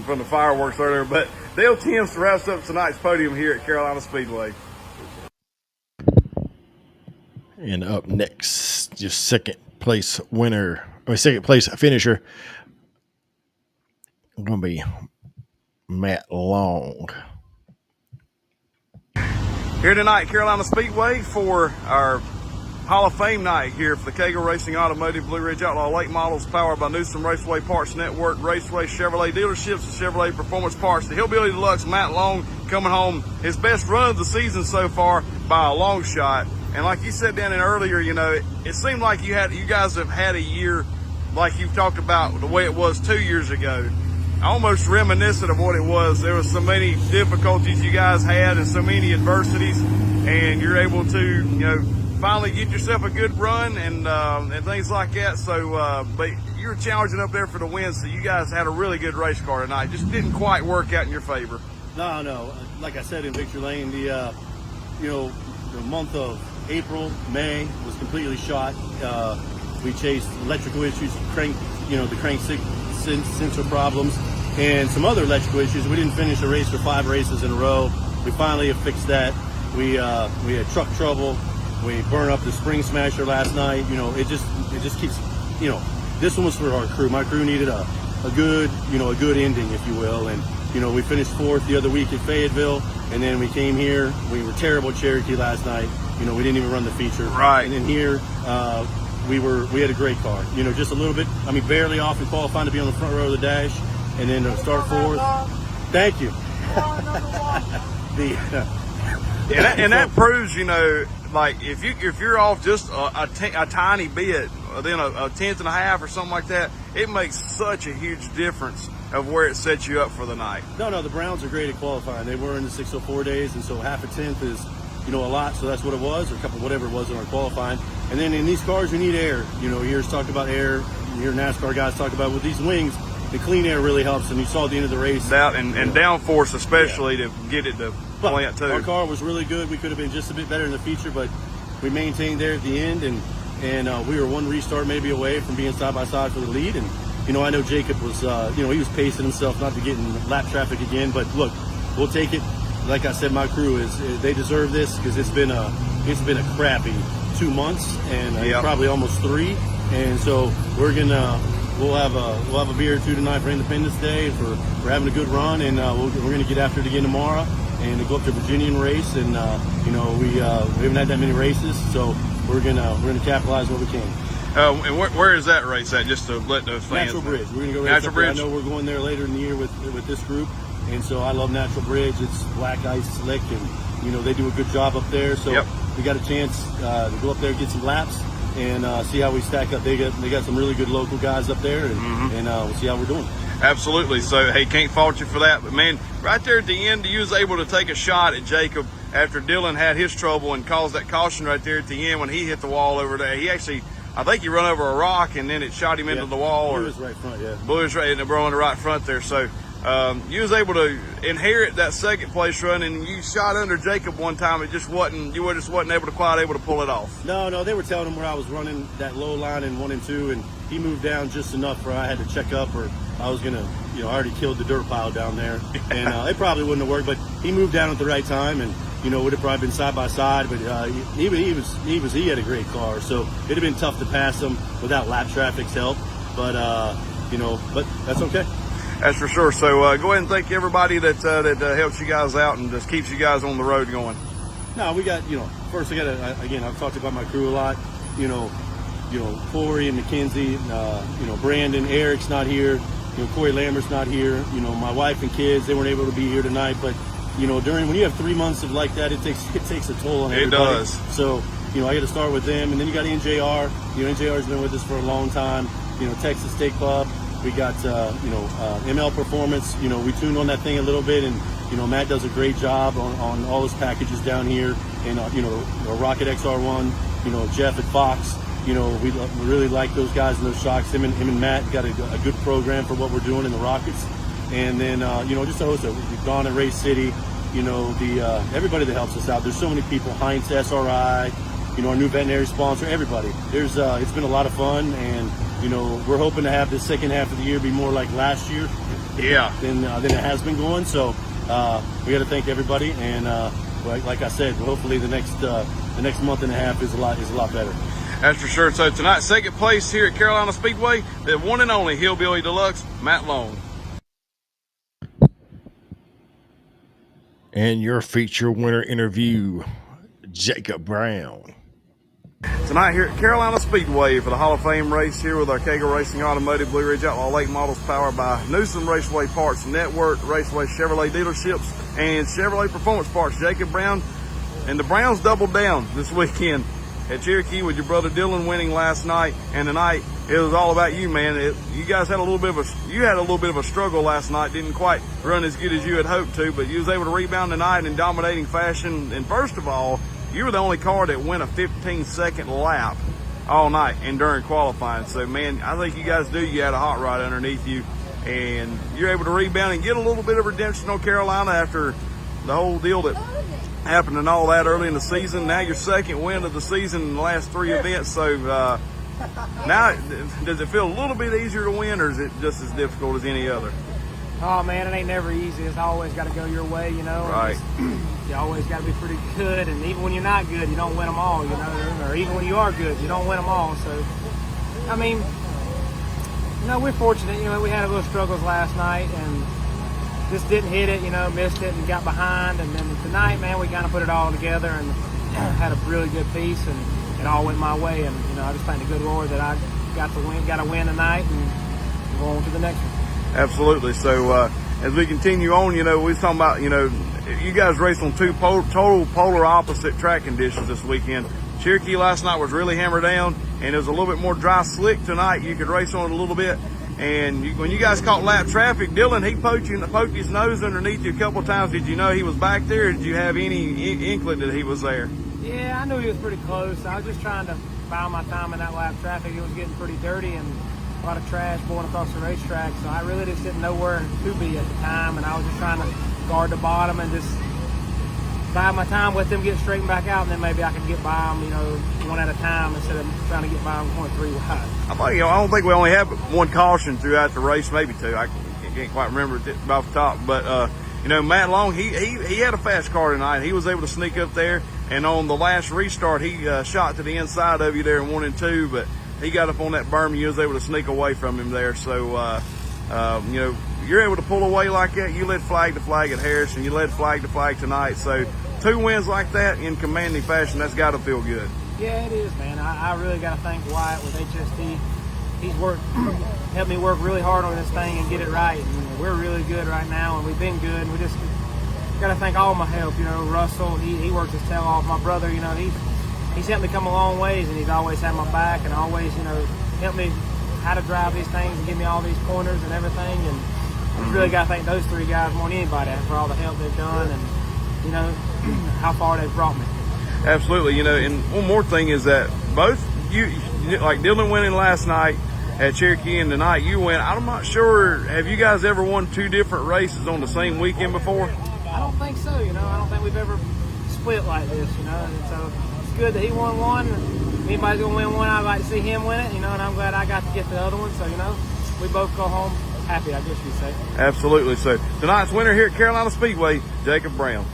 C: from the fireworks earlier. But Dale Timms wraps up tonight's podium here at Carolina Speedway.
B: And up next, just second place finisher, going to be Matt Long.
C: Here tonight at Carolina Speedway for our Hall of Fame night here for the Cagle Racing Automotive Blue Ridge Outlaw Late Models, powered by Newsom Raceway Parts Network, Raceway Chevrolet dealerships, and Chevrolet Performance Parts. The Hillbilly Deluxe, Matt Long, coming home his best run of the season so far by a long shot. And like you said down in earlier, you know, it seemed like you guys have had a year like you've talked about the way it was 2 years ago. Almost reminiscent of what it was. There was so many difficulties you guys had and so many adversities, and you're able to, you know, finally get yourself a good run and things like that. So, but you were challenging up there for the win, so you guys had a really good race car tonight. Just didn't quite work out in your favor.
G: No. Like I said in Victory Lane, the month of April, May was completely shot. We chased electrical issues, the crank sensor problems, and some other electrical issues. We didn't finish a race for 5 races in a row. We finally have fixed that. We had truck trouble. We burned up the spring smasher last night. You know, it just keeps, you know, this one was for our crew. My crew needed a good ending, if you will. And, you know, we finished 4th the other week at Fayetteville, and then we came here. We were terrible at Cherokee last night. You know, we didn't even run the feature.
C: Right.
G: And then here, we had a great car. You know, just a little bit, barely off in qualifying to be on the front row of the dash, and then to start 4th. Thank you.
C: And that proves, you know, like if you're off just a tiny bit, then a tenth and a half or something like that, it makes such a huge difference of where it sets you up for the night.
G: No, the Browns are great at qualifying. They were in the 604 days, and so half a tenth is, you know, a lot. So that's what it was, or a couple, whatever it was in our qualifying. And then in these cars, you need air. You know, you hear us talk about air. You hear NASCAR guys talk about with these wings, the clean air really helps. And you saw at the end of the race.
C: And downforce especially to get it to plant too.
G: Our car was really good. We could have been just a bit better in the feature, but we maintained there at the end. And and we were one restart maybe away from being side by side for the lead. And I know Jacob was, he was pacing himself not to get in lap traffic again. But look, we'll take it. Like I said, my crew they deserve this because it's been a crappy 2 months and probably almost 3. And so we'll have a beer or two tonight for Independence Day for having a good run, and we're going to get after it again tomorrow and go up to Virginia and race. And we haven't had that many races, so we're gonna capitalize what we can.
C: And where is that race at? Just to let the fans
G: Natural
C: know.
G: Bridge. We're gonna go race
C: Natural
G: up there.
C: Bridge.
G: I know we're going there later in the year with this group, and so I love Natural Bridge. It's black ice slick, and they do a good job up there. So we got a chance to go up there, get some laps, and see how we stack up. They got some really good local guys up there, and we'll see how we're doing.
C: Absolutely. So, hey, can't fault you for that. But, man, right there at the end, you was able to take a shot at Jacob after Dylan had his trouble and caused that caution right there at the end when he hit the wall over there. He actually, I think he run over a rock, and then it shot him into the wall.
G: Blue is right front, yeah.
C: Blue is right in the right front there. So, you was able to inherit that second place run, and you shot under Jacob one time. You just wasn't quite able to pull it off.
G: No, they were telling him where I was running that low line in 1 and 2, and he moved down just enough where I had to check up, or I was gonna, I already killed the dirt pile down there, and it probably wouldn't have worked. But he moved down at the right time, and would have probably been side by side. But he had a great car, so it'd have been tough to pass him without lap traffic's help. But but that's okay.
C: That's for sure. So go ahead and thank everybody that helps you guys out and just keeps you guys on the road going.
G: No, we got, first I got to, again, I've talked about my crew a lot, Corey and McKenzie, Brandon, Eric's not here, Corey Lambert's not here, my wife and kids, they weren't able to be here tonight, but, when you have 3 months of like that, it takes a toll on everybody.
C: It does.
G: So, I got to start with them, and then you got NJR, NJR's been with us for a long time, Texas State Club. We got, ML Performance. We tuned on that thing a little bit, and, Matt does a great job on all his packages down here. And, Rocket XR1, Jeff at Fox, we really like those guys and those shocks. Him and Matt got a good program for what we're doing in the Rockets. And then, just a host of, we've gone to Race City, everybody that helps us out. There's so many people, Heinz SRI, our new veterinary sponsor, everybody. It's been a lot of fun, and, we're hoping to have this second half of the year be more like last year than it has been going. So we got to thank everybody, and like I said, hopefully the next month and a half is a lot better.
C: That's for sure. So tonight, second place here at Carolina Speedway, the one and only Hillbilly Deluxe, Matt Long.
B: And your feature winner interview, Jacob Brown.
C: Tonight here at Carolina Speedway for the Hall of Fame race here with our Kegel Racing Automotive Blue Ridge Outlaw Lake models powered by Newsom Raceway Parts Network, Raceway Chevrolet dealerships, and Chevrolet Performance Parts. Jacob Brown and the Browns doubled down this weekend at Cherokee with your brother Dylan winning last night, and tonight it was all about you, man. You guys had a little bit of a struggle last night. Didn't quite run as good as you had hoped to, but you was able to rebound tonight in dominating fashion. And first of all, you were the only car that went a 15-second lap all night and during qualifying. So, man, I think you guys you had a hot rod underneath you, and you're able to rebound and get a little bit of redemption on Carolina after the whole deal that happened and all that early in the season. Now your second win of the season in the last 3 events. So now, does it feel a little bit easier to win, or is it just as difficult as any other?
H: Oh man, it ain't never easy. It's always got to go your way,
C: Right.
H: You always got to be pretty good, and even when you're not good, you don't win them all, or even when you are good, you don't win them all. So, I mean, we're fortunate. We had a little struggles last night, and just didn't hit it. Missed it and got behind. And then tonight, man, we kind of put it all together and had a really good piece, and it all went my way. And I just thank the good Lord that I got a win tonight, and go on to the next one.
C: Absolutely. So as we continue on, we was talking about, you guys raced on two total polar opposite track conditions this weekend. Cherokee last night was really hammered down, and it was a little bit more dry slick tonight. You could race on it a little bit. And when you guys caught lap traffic, Dylan, he poked his nose underneath you a couple of times. Did you know he was back there, or did you have any inkling that he was there?
H: Yeah, I knew he was pretty close. I was just trying to buy my time in that lap traffic. It was getting pretty dirty and a lot of trash going across the racetrack, so I really just didn't know where to be at the time, and I was just trying to guard the bottom and just bide my time, let them get straightened back out, and then maybe I can get by them, one at a time instead of trying to get by them going three wide.
C: I don't think we only had one caution throughout the race, maybe two. I can't quite remember it off the top, but Matt Long, he had a fast car tonight. He was able to sneak up there, and on the last restart, he shot to the inside of you there in 1 and 2, but he got up on that berm and you was able to sneak away from him there. So, you're able to pull away like that. You led flag to flag at Harrison. You led flag to flag tonight. So 2 wins like that in commanding fashion, that's got to feel good.
H: Yeah, it is, man. I really got to thank Wyatt with HST. He's helped me work really hard on this thing and get it right. And we're really good right now, and we've been good. And we just got to thank all my help. Russell, he works his tail off. My brother, he's helped me come a long ways, and he's always had my back and always, helped me how to drive these things and give me all these pointers and everything. And I really got to thank those 3 guys more than anybody for all the help they've done and, how far they've brought me.
C: Absolutely. And one more thing is that both you, like Dylan winning last night at Cherokee and tonight you win. I'm not sure, have you guys ever won 2 different races on the same weekend before?
H: I don't think so. I don't think we've ever split like this, And so it's good that he won one. If anybody's going to win one, I'd like to see him win it, and I'm glad I got to get the other one. So, we both go home happy, I guess you'd say.
C: Absolutely. So tonight's winner here at Carolina Speedway, Jacob Brown.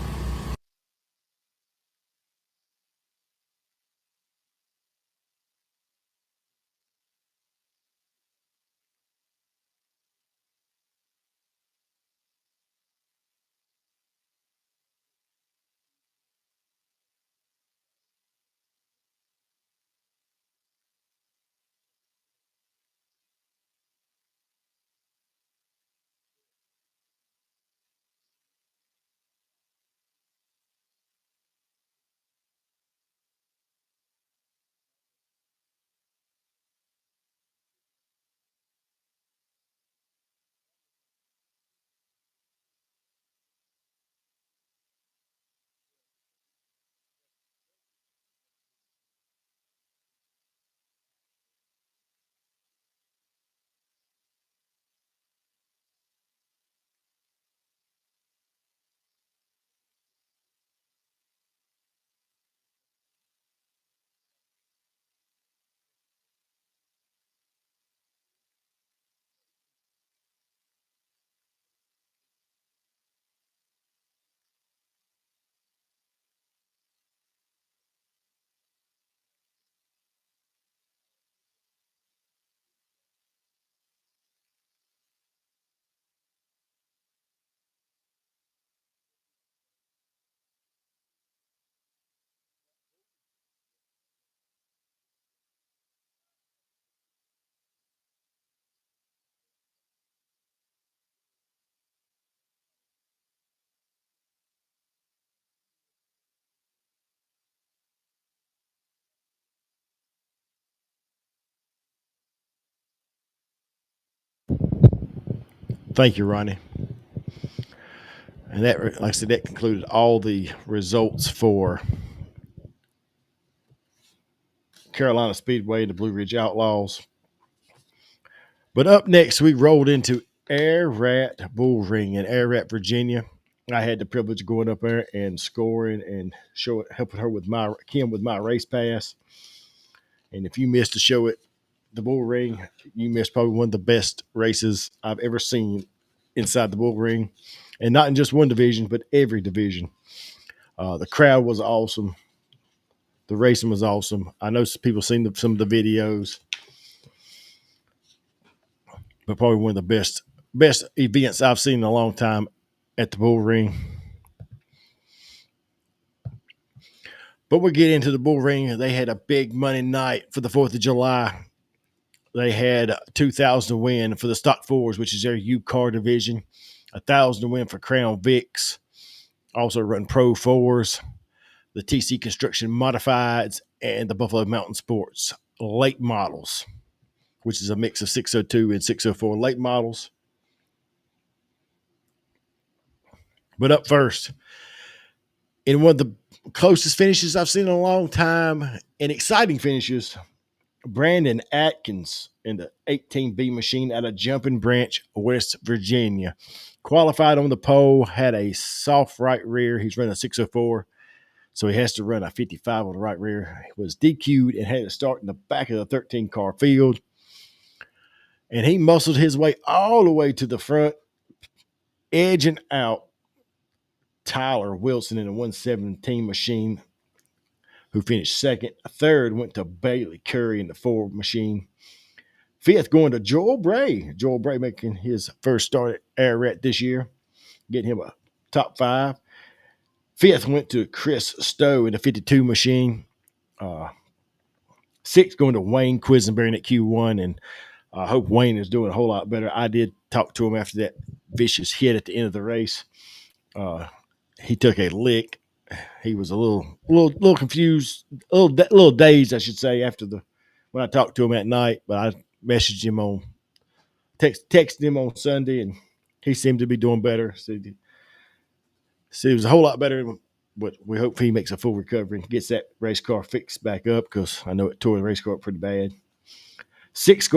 B: Thank you, Ronnie. And that, like I said, that concluded all the results for Carolina Speedway and the Blue Ridge Outlaws. But up next, we rolled into Ararat Bull Ring in Ararat, Virginia. I had the privilege of going up there and scoring and helping her with Kim with my race pass. And if you missed the show at the Bull Ring, you missed probably one of the best races I've ever seen inside the Bull Ring, and not in just one division, but every division. The crowd was awesome. The racing was awesome. I know people seen some of the videos, but probably one of the best events I've seen in a long time at the Bull Ring. But we'll get into the Bull Ring. They had a big Monday night for the 4th of July. They had 2,000 to win for the Stock Fours, which is their U-Car division. 1,000 to win for Crown Vics. Also run Pro Fours, the TC Construction Modifieds, and the Buffalo Mountain Sports late models, which is a mix of 602 and 604 late models. But up first, in one of the closest finishes I've seen in a long time, and exciting finishes, Brandon Atkins in the 18B machine out of Jumping Branch, West Virginia. Qualified on the pole, had a soft right rear. He's running a 604, so he has to run a 55 on the right rear. He was DQ'd and had to start in the back of the 13 car field. And he muscled his way all the way to the front, edging out Tyler Wilson in a 117 machine, who finished second. Third went to Bailey Curry in the 4 machine. Fifth going to Joel Bray. Joel Bray making his first start at Ararat this year, getting him a top 5. Fifth went to Chris Stowe in the 52 machine. Sixth going to Wayne Quisenberry at Q1, and I hope Wayne is doing a whole lot better. I did talk to him after that vicious hit at the end of the race. He took a lick. He was a little confused, a little dazed, I should say, when I talked to him at night. But I messaged him texted him on Sunday, and he seemed to be doing better. So he was a whole lot better. But we hope he makes a full recovery and gets that race car fixed back up, because I know it tore the race car up pretty bad. Seventh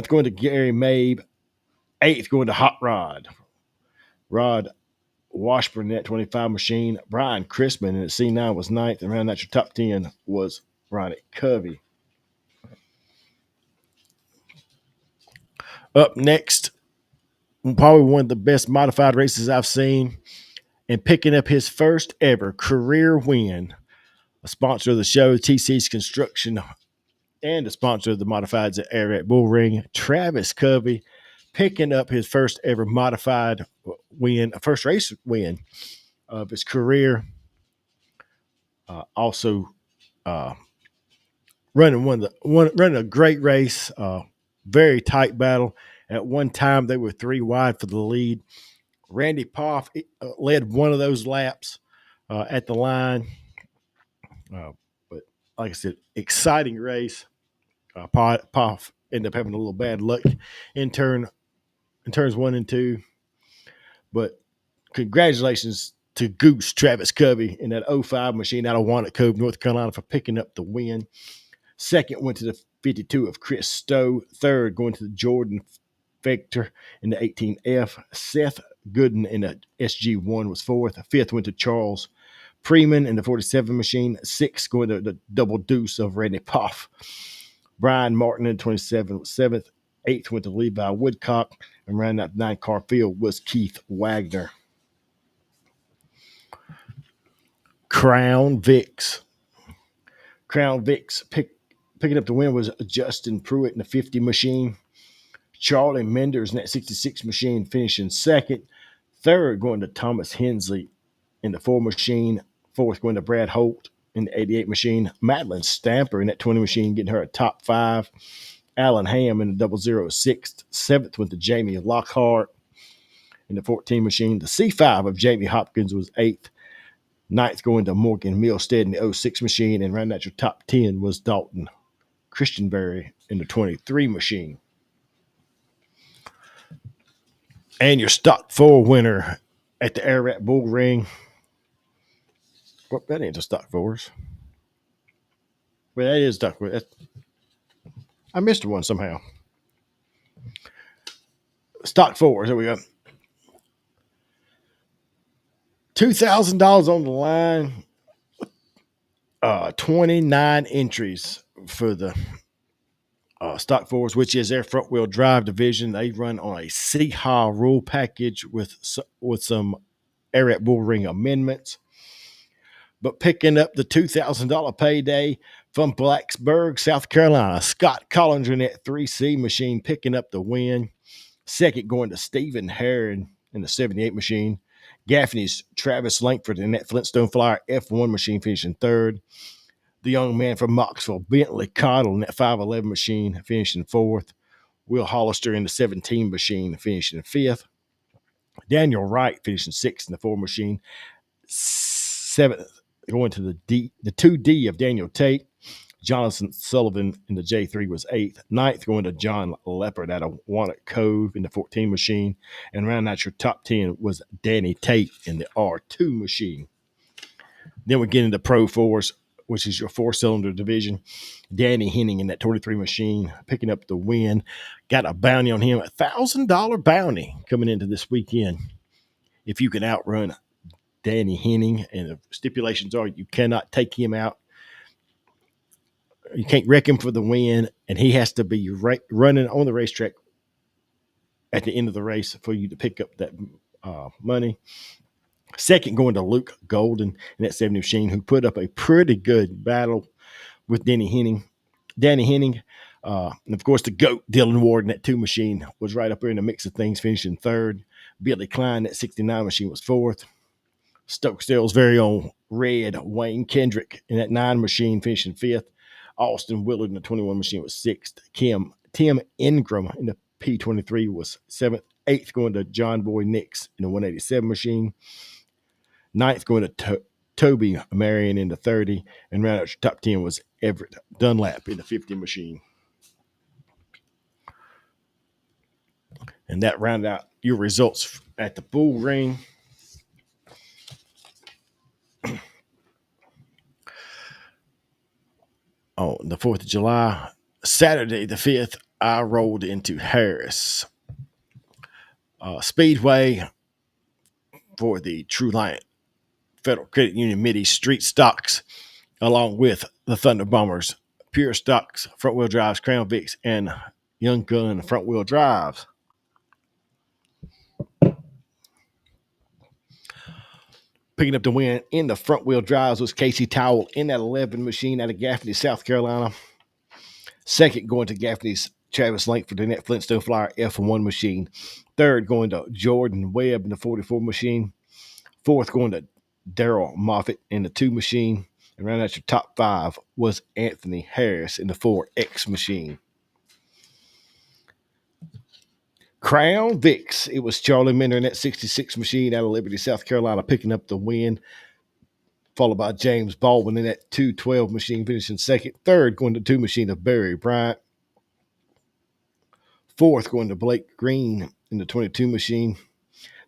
B: going to Gary Mabe. Eighth going to Hot Rod. Rod Washburn in that 25 machine. Brian Crispin in the C9 was ninth, and around that your top 10 was Ronnie Covey. Up next, probably one of the best modified races I've seen, and picking up his first ever career win. A sponsor of the show, TC's Construction, and a sponsor of the modifieds at Ararat Bull Ring, Travis Covey, picking up his first ever modified win, first race win of his career. Also running a great race, very tight battle. At one time, they were 3 wide for the lead. Randy Poff led one of those laps at the line. But like I said, exciting race. Poff ended up having a little bad luck in turns 1 and 2. But congratulations to Goose Travis Covey in that 05 machine out of Walnut Cove, North Carolina, for picking up the win. Second went to the 52 of Chris Stowe. Third going to the Jordan Vector in the 18F. Seth Gooden in the SG1 was fourth. Fifth went to Charles Preeman in the 47 machine. Sixth going to the Double Deuce of Randy Poff. Brian Martin in 27 was seventh. Eighth went to Levi Woodcock, and around that 9-car field was Keith Wagner. Crown Vics picking up the win was Justin Pruitt in the 50 machine. Charlie Menders in that 66 machine finishing second. Third going to Thomas Hensley in the 4 machine. Fourth going to Brad Holt in the 88 machine. Madeline Stamper in that 20 machine, getting her a top 5. Alan Ham in the 006. Seventh went to Jamie Lockhart in the 14 machine. The C5 of Jamie Hopkins was 8th. Ninth going to Morgan Milstead in the 06 machine, and round out your top 10 was Dalton Christianberry in the 23 machine. And your stock 4 winner at the Ararat Bull Ring. Well, that ain't a stock 4s. Well, that is stock 4. I missed one somehow. Stock 4s. There we go. $2,000 on the line. 29 entries for the stock 4s, which is their front wheel drive division. They run on a CHA rule package with some Ararat Bull Ring amendments. But picking up the $2,000 payday from Blacksburg, South Carolina, Scott Collinger in that 3C machine picking up the win. Second going to Stephen Herron in the 78 machine. Gaffney's Travis Langford in that Flintstone Flyer F1 machine finishing third. The young man from Moxville, Bentley Cottle in that 511 machine finishing fourth. Will Hollister in the 17 machine finishing fifth. Daniel Wright finishing sixth in the 4 machine. Seventh going to the 2D of Daniel Tate. Jonathan Sullivan in the J3 was 8th. Ninth going to John Leopard out of Walnut Cove in the 14 machine. And round out your top 10 was Danny Tate in the R2 machine. Then we get into Pro 4s. which is your 4-cylinder division. Danny Henning in that 23 machine picking up the win. Got a bounty on him, $1,000 bounty coming into this weekend. If you can outrun Danny Henning, and the stipulations are you cannot take him out. You can't wreck him for the win, and he has to be running on the racetrack at the end of the race for you to pick up that money. Second, going to Luke Golden in that 70 machine, who put up a pretty good battle with Danny Henning. And of course, the GOAT, Dylan Ward, in that 2 machine was right up there in the mix of things, finishing third. Billy Klein, that 69 machine, was fourth. Stokesdale's very own Red Wayne Kendrick in that 9 machine, finishing fifth. Austin Willard in the 21 machine was sixth. Tim Ingram in the P23 was seventh. Eighth going to John Boy Nix in the 187 machine. Ninth going to Toby Marion in the 30. And round out your top 10 was Everett Dunlap in the 50 machine. And that rounded out your results at the Bull Ring. On the 4th of July, Saturday the 5th, I rolled into Harris Speedway for the True Lion Federal Credit Union Midi Street Stocks, along with the Thunder Bombers, Pure Stocks, Front Wheel Drives, Crown Vics, and Young Gun Front Wheel Drives. Picking up the win in the front wheel drives was Casey Towell in that 11 machine out of Gaffney, South Carolina. Second, going to Gaffney's Travis Langford in that Flintstone Flyer F1 machine. Third, going to Jordan Webb in the 44 machine. Fourth, going to Daryl Moffitt in the 2 machine. And round out your top 5 was Anthony Harris in the 4X machine. Crown Vics, it was Charlie Minner in that 66 machine out of Liberty, South Carolina, picking up the win, followed by James Baldwin in that 212 machine, finishing second. Third, going to 2 machine of Barry Bryant. Fourth, going to Blake Green in the 22 machine.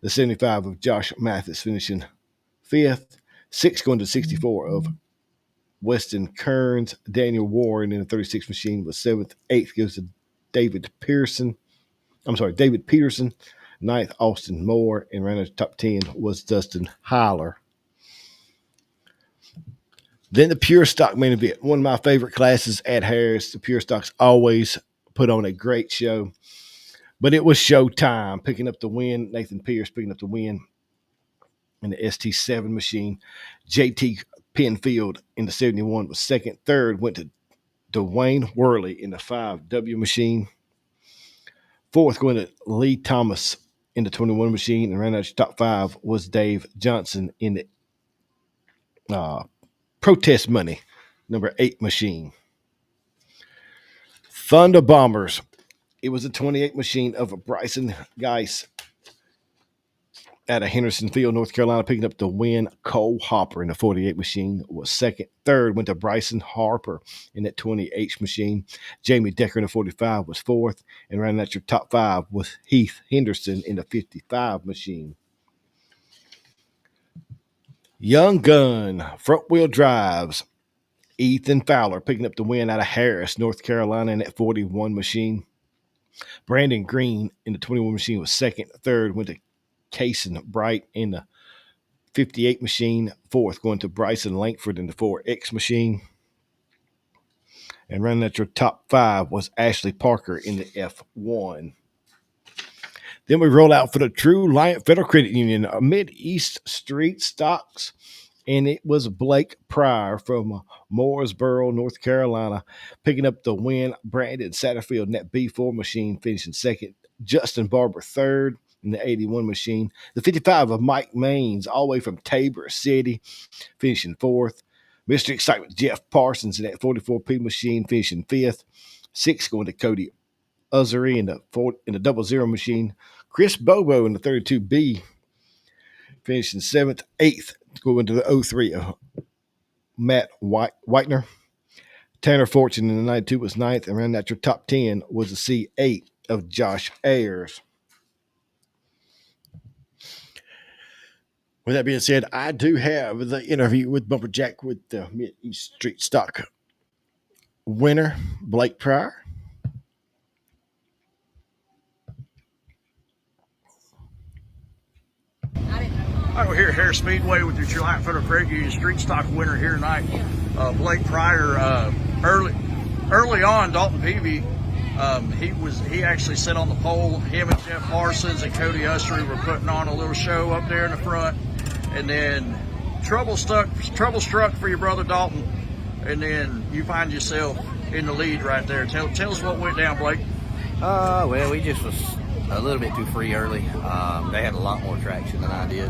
B: The 75 of Josh Mathis, finishing fifth. Sixth, going to 64 of Weston Kearns. Daniel Warren in the 36 machine was seventh. Eighth goes to David Peterson. Ninth, Austin Moore. And round out the top 10 was Dustin Heiler. Then the Pure Stock main event, one of my favorite classes at Harris. The Pure Stocks always put on a great show. But it was showtime, picking up the win. Nathan Pierce picking up the win in the ST7 machine. JT Penfield in the 71 was second. Third went to Dwayne Worley in the 5W machine. Fourth, going to Lee Thomas in the 21 machine. And round out your top 5 was Dave Johnson in the Protest Money, number 8 machine. Thunder Bombers. It was a 28 machine of Bryson Geis out of Hendersonville, North Carolina, picking up the win. Cole Hopper in the 48 machine was second. Third went to Bryson Harper in that 20H machine. Jamie Decker in the 45 was fourth. And rounding out your top 5 was Heath Henderson in the 55 machine. Young Gun, front wheel drives. Ethan Fowler picking up the win out of Harris, North Carolina in that 41 machine. Brandon Green in the 21 machine was second. Third went to Kaysen Bright in the 58 machine. Fourth going to Bryson Langford in the 4X machine. And running at your top 5 was Ashley Parker in the F1. Then we roll out for the True Lion Federal Credit Union, Mid-East Street Stocks. And it was Blake Pryor from Mooresboro, North Carolina, picking up the win. Brandon Satterfield in that B4 machine, finishing second. Justin Barber third in the 81 machine. The 55 of Mike Maines, all the way from Tabor City, finishing fourth. Mr. Excitement Jeff Parsons in that 44P machine, finishing fifth. Sixth going to Cody Uzzery in the 00 machine. Chris Bobo in the 32B, finishing seventh. Eighth going to the 03 of Matt Whitener. Tanner Fortune in the 92 was ninth, and around out your top 10 was the C8 of Josh Ayers. With that being said, I do have the interview with Bumper Jack with the Mid-East Street Stock winner, Blake Pryor.
I: All right, we're here at Harris Speedway with your July Federal Credit Union Street Stock winner here tonight, Blake Pryor. Early on, Dalton Peavy, he actually sat on the pole. Him and Jeff Parsons and Cody Ustry were putting on a little show up there in the front, and then trouble struck for your brother Dalton, and then you find yourself in the lead right there. Tell us what went down, Blake.
J: Well, we just was a little bit too free early. They had a lot more traction than I did.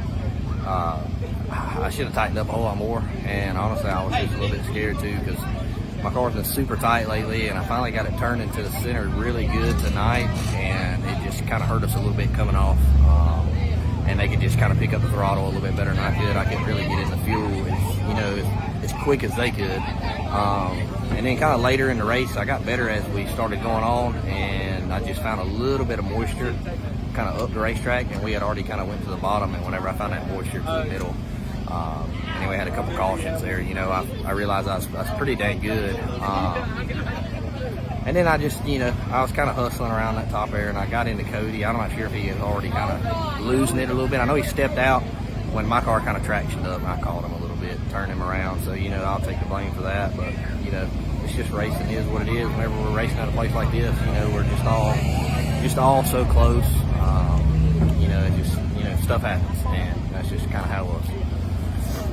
J: I should have tightened up a whole lot more, and honestly, I was just a little bit scared too because my car's been super tight lately, and I finally got it turned into the center really good tonight, and it just kind of hurt us a little bit coming off. And they could just kind of pick up the throttle a little bit better than I could. I couldn't really get in the fuel as quick as they could. And then kind of later in the race, I got better as we started going on, and I just found a little bit of moisture kind of up the racetrack, and we had already kind of went to the bottom, and whenever I found that moisture to the middle, and then we had a couple cautions there, I realized I was pretty dang good. And then I just, I was kind of hustling around that top area, and I got into Cody. I'm not sure if he was already kind of losing it a little bit. I know he stepped out when my car kind of tractioned up, and I caught him a little bit, turned him around. So, I'll take the blame for that. But, it's just racing is what it is. Whenever we're racing at a place like this, we're just all so close. Stuff happens, and that's just kind of how it was.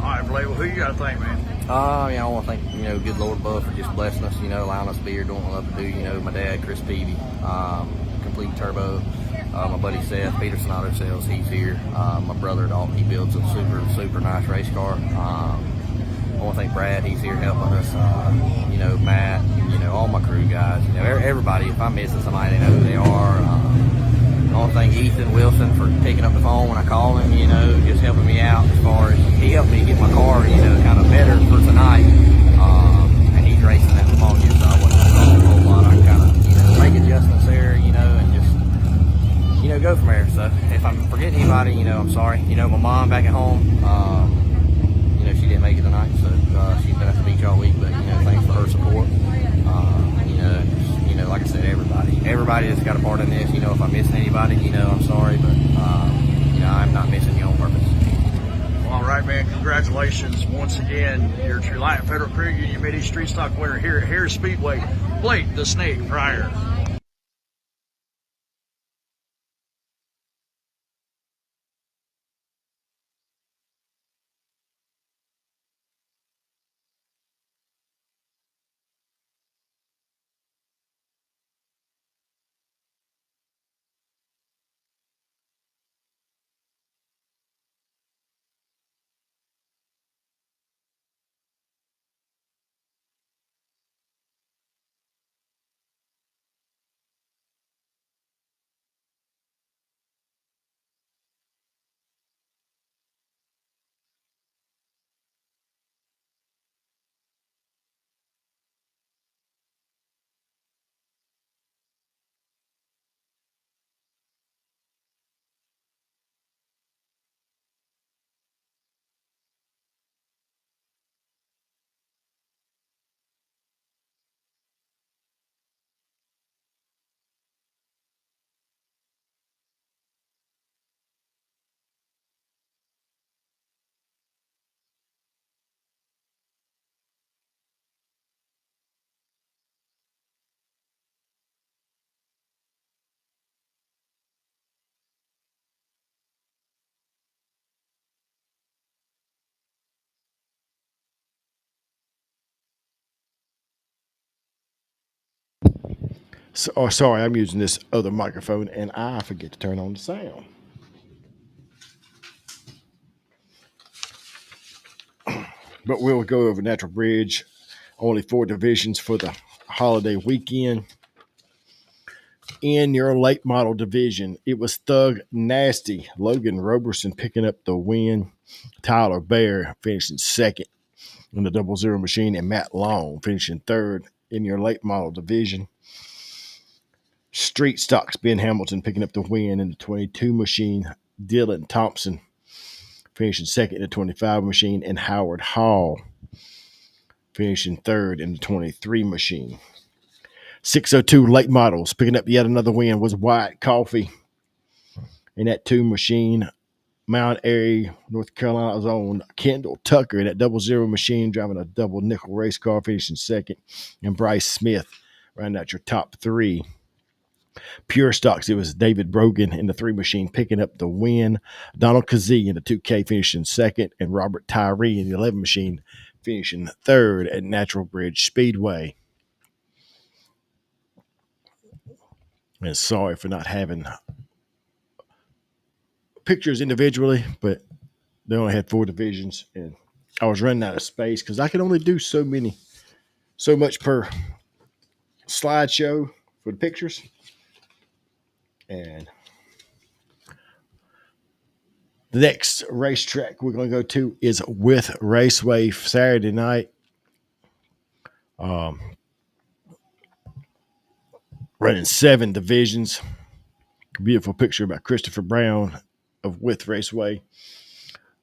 I: All right, Blake, well, who you got to thank, man?
J: I want to thank, good Lord above for just blessing us, allowing us to be here doing what we love to do. My dad, Chris Peavy, Complete Turbo, my buddy Seth Peterson Auto Sales, he's here. My brother Dalton, he builds a super nice race car. I want to thank Brad, he's here helping us. Matt, all my crew guys, everybody. If I'm missing somebody, they know who they are. I want to thank Ethan Wilson for picking up the phone when I call him, just helping me out as far as he helped me get my car, kind of better for tonight. And he's racing that pneumonia, so I wasn't calling a whole lot. I can kind of, make adjustments there, and just, go from there. So if I'm forgetting anybody, I'm sorry. My mom back at home, she didn't make it tonight, so she's been at the beach all week, but, thanks for her support. Like I said, everybody that's got a part in this, if I'm missing anybody, I'm sorry, but, I'm not missing you on purpose.
I: Well, all right, man, congratulations once again. You're Reliant Federal Credit Union Mid-East Street Stock winner here at Harris Speedway, Blake the Snake Pryor.
B: Sorry, I'm using this other microphone, and I forget to turn on the sound. But we'll go over Natural Bridge. Only 4 divisions for the holiday weekend. In your late model division, it was Thug Nasty, Logan Roberson picking up the win, Tyler Bear finishing second in the 00 machine, and Matt Long finishing third in your late model division. Street Stocks, Ben Hamilton picking up the win in the 22 machine, Dylan Thompson finishing second in the 25 machine, and Howard Hall finishing third in the 23 machine. 602 late models picking up yet another win was White Coffee in that 2 machine. Mount Airy, North Carolina's own Kendall Tucker in that 00 machine, driving a double nickel race car, finishing second. And Bryce Smith rounding out your top 3. Pure Stocks, it was David Brogan in the 3 machine picking up the win. Donald Kazee in the 2K finishing second. And Robert Tyree in the 11 machine finishing third at Natural Bridge Speedway. And sorry for not having pictures individually, but they only had 4 divisions, and I was running out of space because I could only do so much per slideshow for the pictures. And the next racetrack we're going to go to is with Raceway Saturday night. Running 7 divisions. Beautiful picture by Christopher Brown of With Raceway,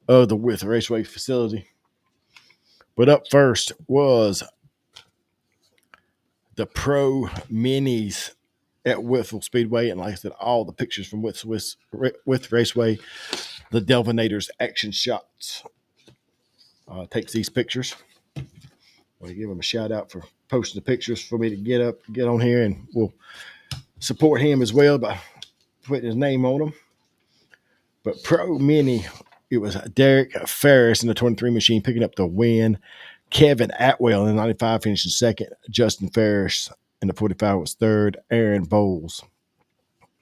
B: of the With Raceway facility. But up first was the Pro Minis at Whitfield Speedway. And like I said, all the pictures from With Raceway, the Delvinators Action Shots takes these pictures. I want to give him a shout out for posting the pictures for me to get on here, and we'll support him as well by putting his name on them. But Pro Mini, it was Derek Ferris in the 23 machine picking up the win. Kevin Atwell in the 95 finishing second. Justin Ferris in the 45 was third. Aaron Bowles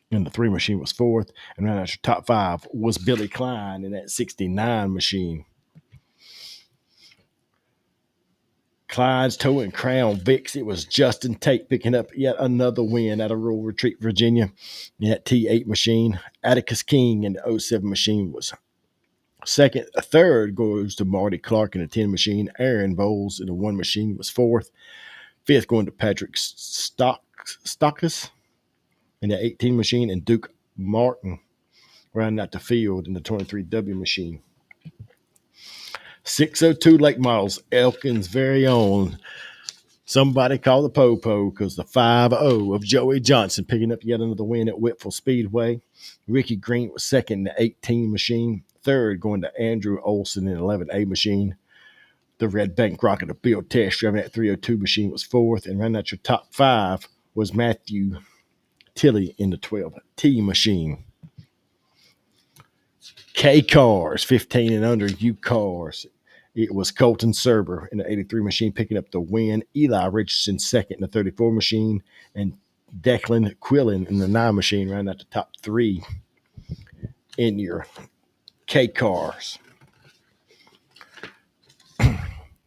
B: in the 3 machine was fourth. And then after top 5 was Billy Klein in that 69 machine. Klein's Toe and Crown Vicks, it was Justin Tate picking up yet another win out of Rural Retreat, Virginia in that T8 machine. Atticus King in the 07 machine was second. A third goes to Marty Clark in the 10 machine. Aaron Bowles in the 1 machine was fourth. Fifth going to Patrick Stockus in the 18 machine, and Duke Martin rounding out the field in the 23W machine. 602 late models, Elkin's very own. Somebody call the Popo, because the 5-0 of Joey Johnson picking up yet another win at Whitfield Speedway. Ricky Green was second in the 18 machine. Third going to Andrew Olson in the 11A machine. The Red Bank Rocket of Bill Tesh driving that 302 machine was fourth. And rounding out your top 5 was Matthew Tilley in the 12T machine. K Cars, 15 and under U Cars. It was Colton Serber in the 83 machine picking up the win. Eli Richardson second in the 34 machine. And Declan Quillen in the 9 machine rounding out the top 3 in your K Cars.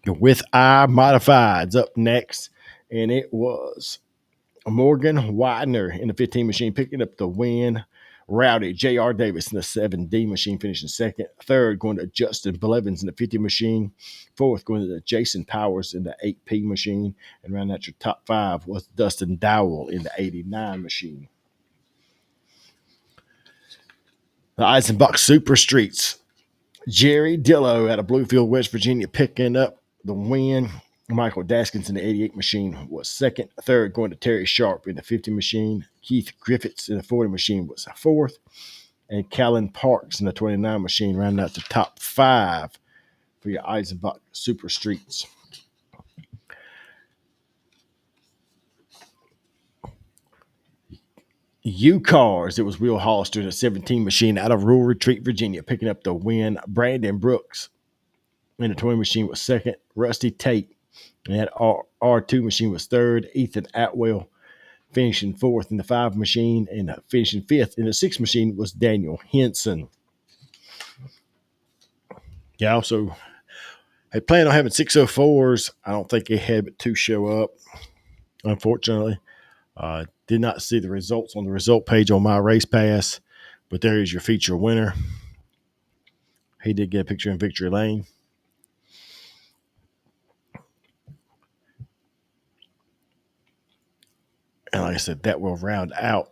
B: With I Modifieds up next. And it was Morgan Widener in the 15 machine picking up the win. Rowdy J.R. Davis in the 7D machine finishing second. Third going to Justin Blevins in the 50 machine. Fourth going to Jason Powers in the 8P machine. And rounding out your top 5 was Dustin Dowell in the 89 machine. The Eisenbach Super Streets. Jerry Dillo out of Bluefield, West Virginia picking up the win. Michael Daskins in the 88 machine was second. Third going to Terry Sharp in the 50 machine. Keith Griffiths in the 40 machine was fourth. And Callan Parks in the 29 machine rounding out the top 5 for your Eisenbach Super Streets. U-Cars, it was Will Hollister in the 17 machine out of Rural Retreat, Virginia, picking up the win. Brandon Brooks in the 20 machine was second. Rusty Tate in that R2 machine was third. Ethan Atwell finishing fourth in the 5 machine, and finishing fifth in the 6 machine was Daniel Henson. Yeah, also had planned on having 604s. I don't think they had but 2 show up, unfortunately. Did not see the results on the result page on my race pass, but there is your feature winner. He did get a picture in Victory Lane. And like I said, that will round out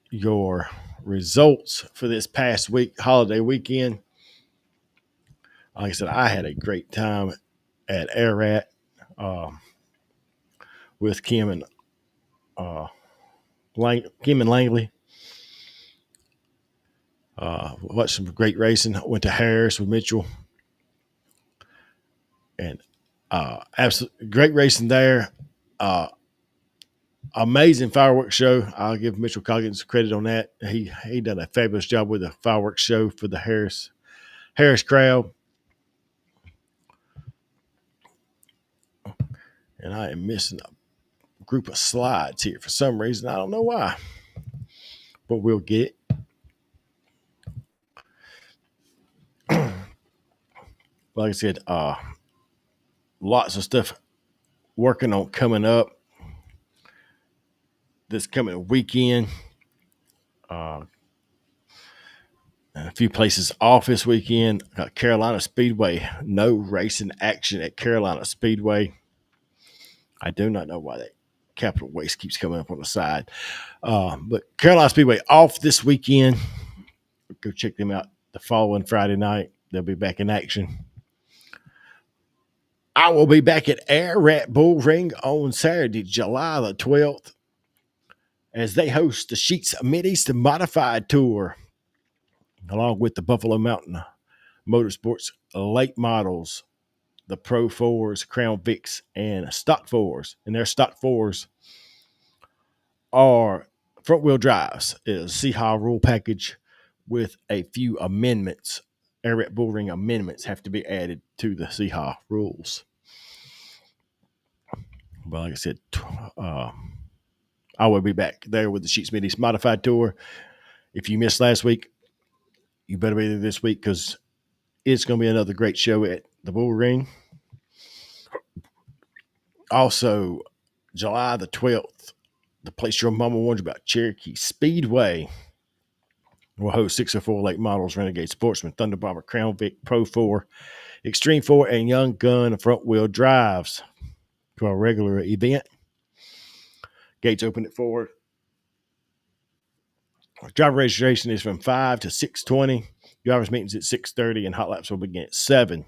B: your results for this past week, holiday weekend. Like I said, I had a great time at Ararat with uh, Kim and Langley. Watched some great racing. Went to Harris with Mitchell, and absolutely great racing there. Uh, Amazing fireworks show. I'll give Mitchell Coggins credit on that. He done a fabulous job with the fireworks show for the Harris crowd. And I am missing a group of slides here for some reason. I don't know why, but we'll get it. Like I said, lots of stuff working on coming up this coming weekend. A few places off this weekend. Carolina Speedway, no racing action at Carolina Speedway. I do not know why that capital waste keeps coming up on the side. But Carolina Speedway off this weekend. Go check them out the following Friday night. They'll be back in action. I will be back at Ararat Bull Ring on Saturday, July the 12th, as they host the Sheets Mid-East Modified Tour, along with the Buffalo Mountain Motorsports late models, the Pro 4s, Crown Vics, and Stock 4s. And their Stock 4s are front-wheel drives. Is CHA rule package with a few amendments. Ararat Bull Ring amendments have to be added to the CHA rules. But like I said, I will be back there with the Sheets Mid-East Modified Tour. If you missed last week, you better be there this week because it's going to be another great show at the Bull Ring. Also, July the 12th, the place your mama warns about, Cherokee Speedway, will host 604 late models, Renegade Sportsman, Thunder Bomber, Crown Vic, Pro 4, Extreme 4, and Young Gun front-wheel drives to our regular event. Gates open at 4. Driver registration is from 5 to 6:20. Drivers meetings at 6:30, and hot laps will begin at 7.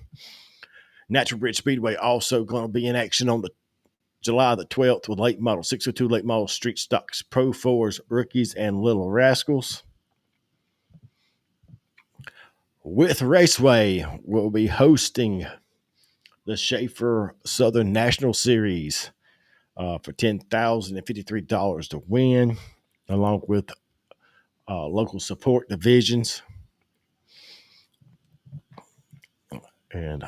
B: Natural Bridge Speedway also going to be in action on the July the 12th with late model 602 late model street stocks, Pro 4s, rookies, and Little Rascals. With Raceway, will be hosting the Schaefer Southern National Series for $10,053 to win, along with local support divisions. And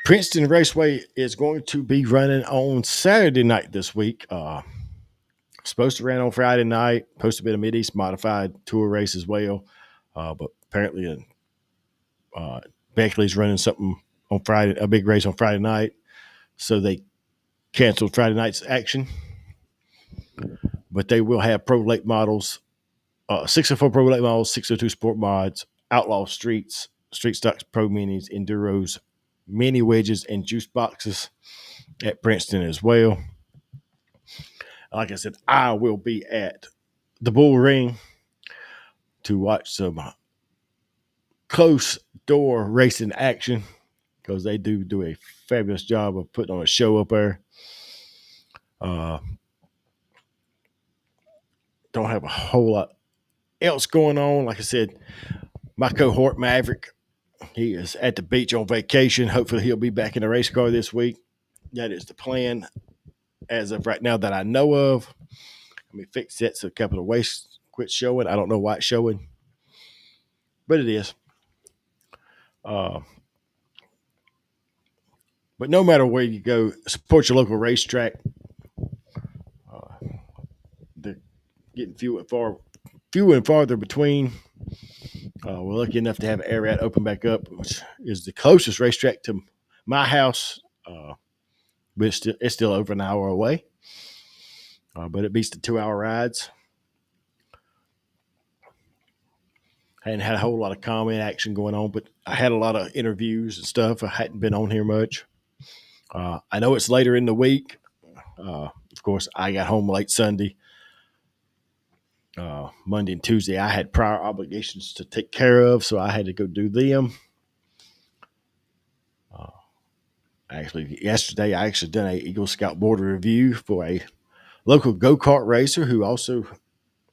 B: Princeton Raceway is going to be running on Saturday night this week. Supposed to run on Friday night. Supposed to be a Mid-East Modified Tour race as well. But apparently Beckley's running something on Friday, a big race on Friday night. So they canceled Friday night's action. But they will have pro late models, 604 pro late models, 602 sport mods, outlaw streets, street stocks, pro minis, enduros, mini wedges, and juice boxes at Princeton as well. Like I said, I will be at the Bull Ring to watch some close door racing action because they do a fabulous job of putting on a show up there. Don't have a whole lot else going on. Like I said, my cohort Maverick, he is at the beach on vacation. Hopefully he'll be back in the race car this week. That is the plan as of right now that I know of. Let me fix that so Capital Waste quit showing. I don't know why it's showing, but it is. But no matter where you go, support your local racetrack. They're getting few and farther between. We're lucky enough to have Ararat open back up, which is the closest racetrack to my house. But it's still over an hour away. But it beats the 2-hour rides. Hadn't had a whole lot of comment action going on, but I had a lot of interviews and stuff. I hadn't been on here much. I know it's later in the week. Of course, I got home late Sunday. Monday and Tuesday, I had prior obligations to take care of, so I had to go do them. Actually, yesterday I actually done a Eagle Scout board review for a local go kart racer who also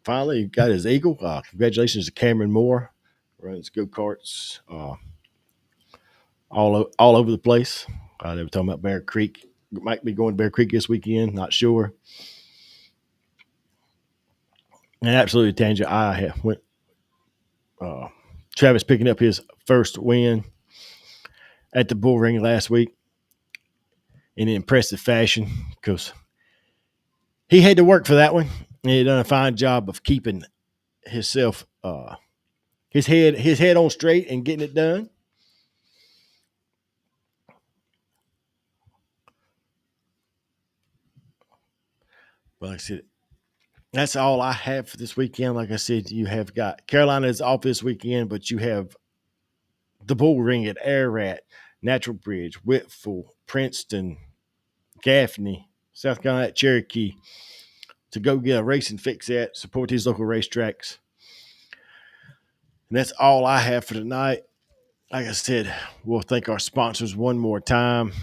B: finally got his Eagle. Congratulations to Cameron Moore, runs go karts all over the place. They were talking about Bear Creek. Might be going to Bear Creek this weekend. Not sure. And absolutely tangent. I went. Travis picking up his first win at the bull ring last week in impressive fashion because he had to work for that one. And he done a fine job of keeping himself his head on straight and getting it done. But like I said, that's all I have for this weekend. Like I said, you have got Carolina is off this weekend, but you have the bull ring at Ararat, Natural Bridge, Whitful, Princeton, Gaffney, South Carolina, Cherokee to go get a racing fix at. Support these local racetracks. And that's all I have for tonight. Like I said, we'll thank our sponsors one more time.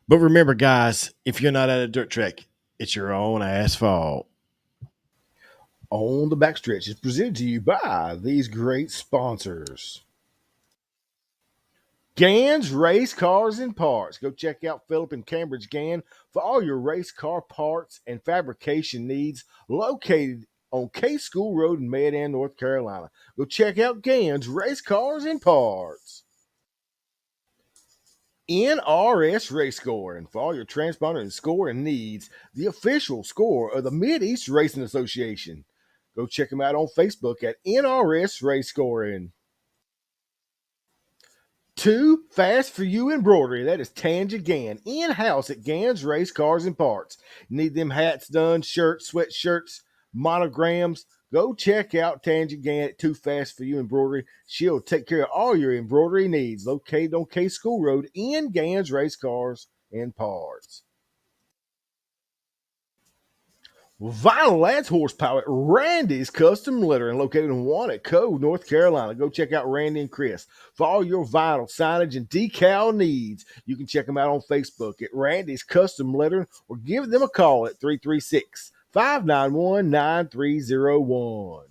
B: But remember, guys, if you're not at a dirt track, it's your own asphalt.
A: On the Backstretch is presented to you by these great sponsors. Gann's Race Cars and Parts. Go check out Philip and Cambridge Gann for all your race car parts and fabrication needs, located on K School Road in Medan, North Carolina. Go check out Gann's Race Cars and Parts. NRS Race Scoring for all your transponder and scoring needs, the official score of the Mid-East Racing Association. Go check them out on Facebook at NRS Race Scoring. Too Fast for You embroidery. That is Tanja Gann, in-house at Gann's Race Cars and Parts. Need them hats done, shirts, sweatshirts, monograms. Go check out Tanja Gann at Too Fast for You embroidery. She'll take care of all your embroidery needs. Located on K School Road in Gann's Race Cars and Parts. Vinyl adds horsepower at Randy's Custom Lettering, located in Wannaco, North Carolina. Go check out Randy and Chris for all your vinyl signage and decal needs. You can check them out on Facebook at Randy's Custom Lettering or give them a call at 336-591-9301.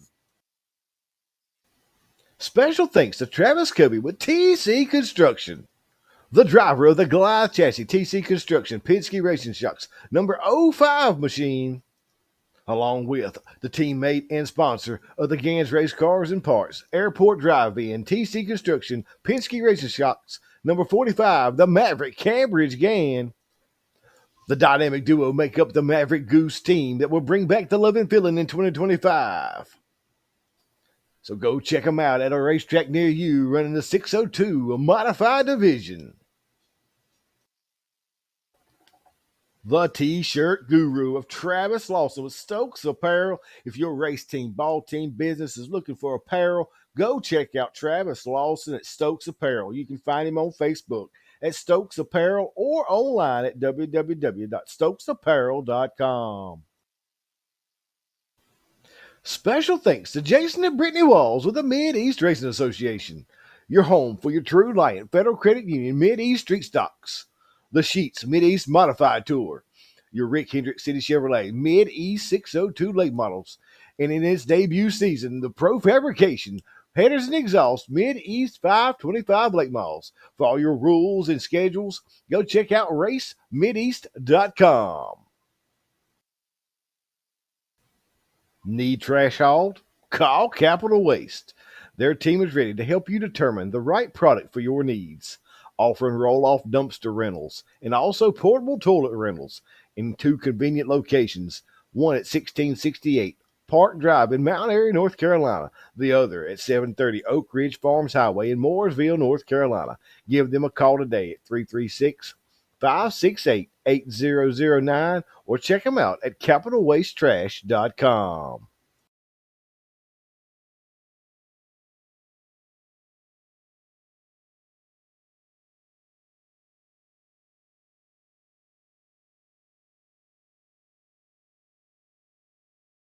A: Special thanks to Travis Covey with TC Construction. The driver of the Goliath chassis, TC Construction, Penske Racing Shocks, number 05 machine, along with the teammate and sponsor of the Gann's Race Cars and Parts, Airport Drive-In, TC Construction, Penske Racing Shocks, number 45, the Maverick Cambridge Gann. The dynamic duo make up the Maverick Goose team that will bring back the love and feeling in 2025. So go check them out at a racetrack near you running the 602, a modified division. The T-shirt guru of Travis Lawson with Stokes Apparel. If your race team, ball team, business is looking for apparel, go check out Travis Lawson at Stokes Apparel. You can find him on Facebook at Stokes Apparel or online at www.stokesapparel.com. Special thanks to Jason and Brittany Walls with the Mid-East Racing Association. Your home for your True Light Federal Credit Union Mid-East Street Stocks. The Sheets Mid-East Modified Tour. Your Rick Hendrick City Chevrolet Mid-East 602 late models. And in its debut season, the Pro Fabrication Headers and Exhaust Mid-East 525 late models. For all your rules and schedules, go check out racemideast.com. Need trash hauled? Call Capital Waste. Their team is ready to help you determine the right product for your needs. Offering roll-off dumpster rentals and also portable toilet rentals in 2 convenient locations, one at 1668 Park Drive in Mount Airy, North Carolina, the other at 730 Oak Ridge Farms Highway in Mooresville, North Carolina. Give them a call today at 336-568-8009 or check them out at capitalwastetrash.com.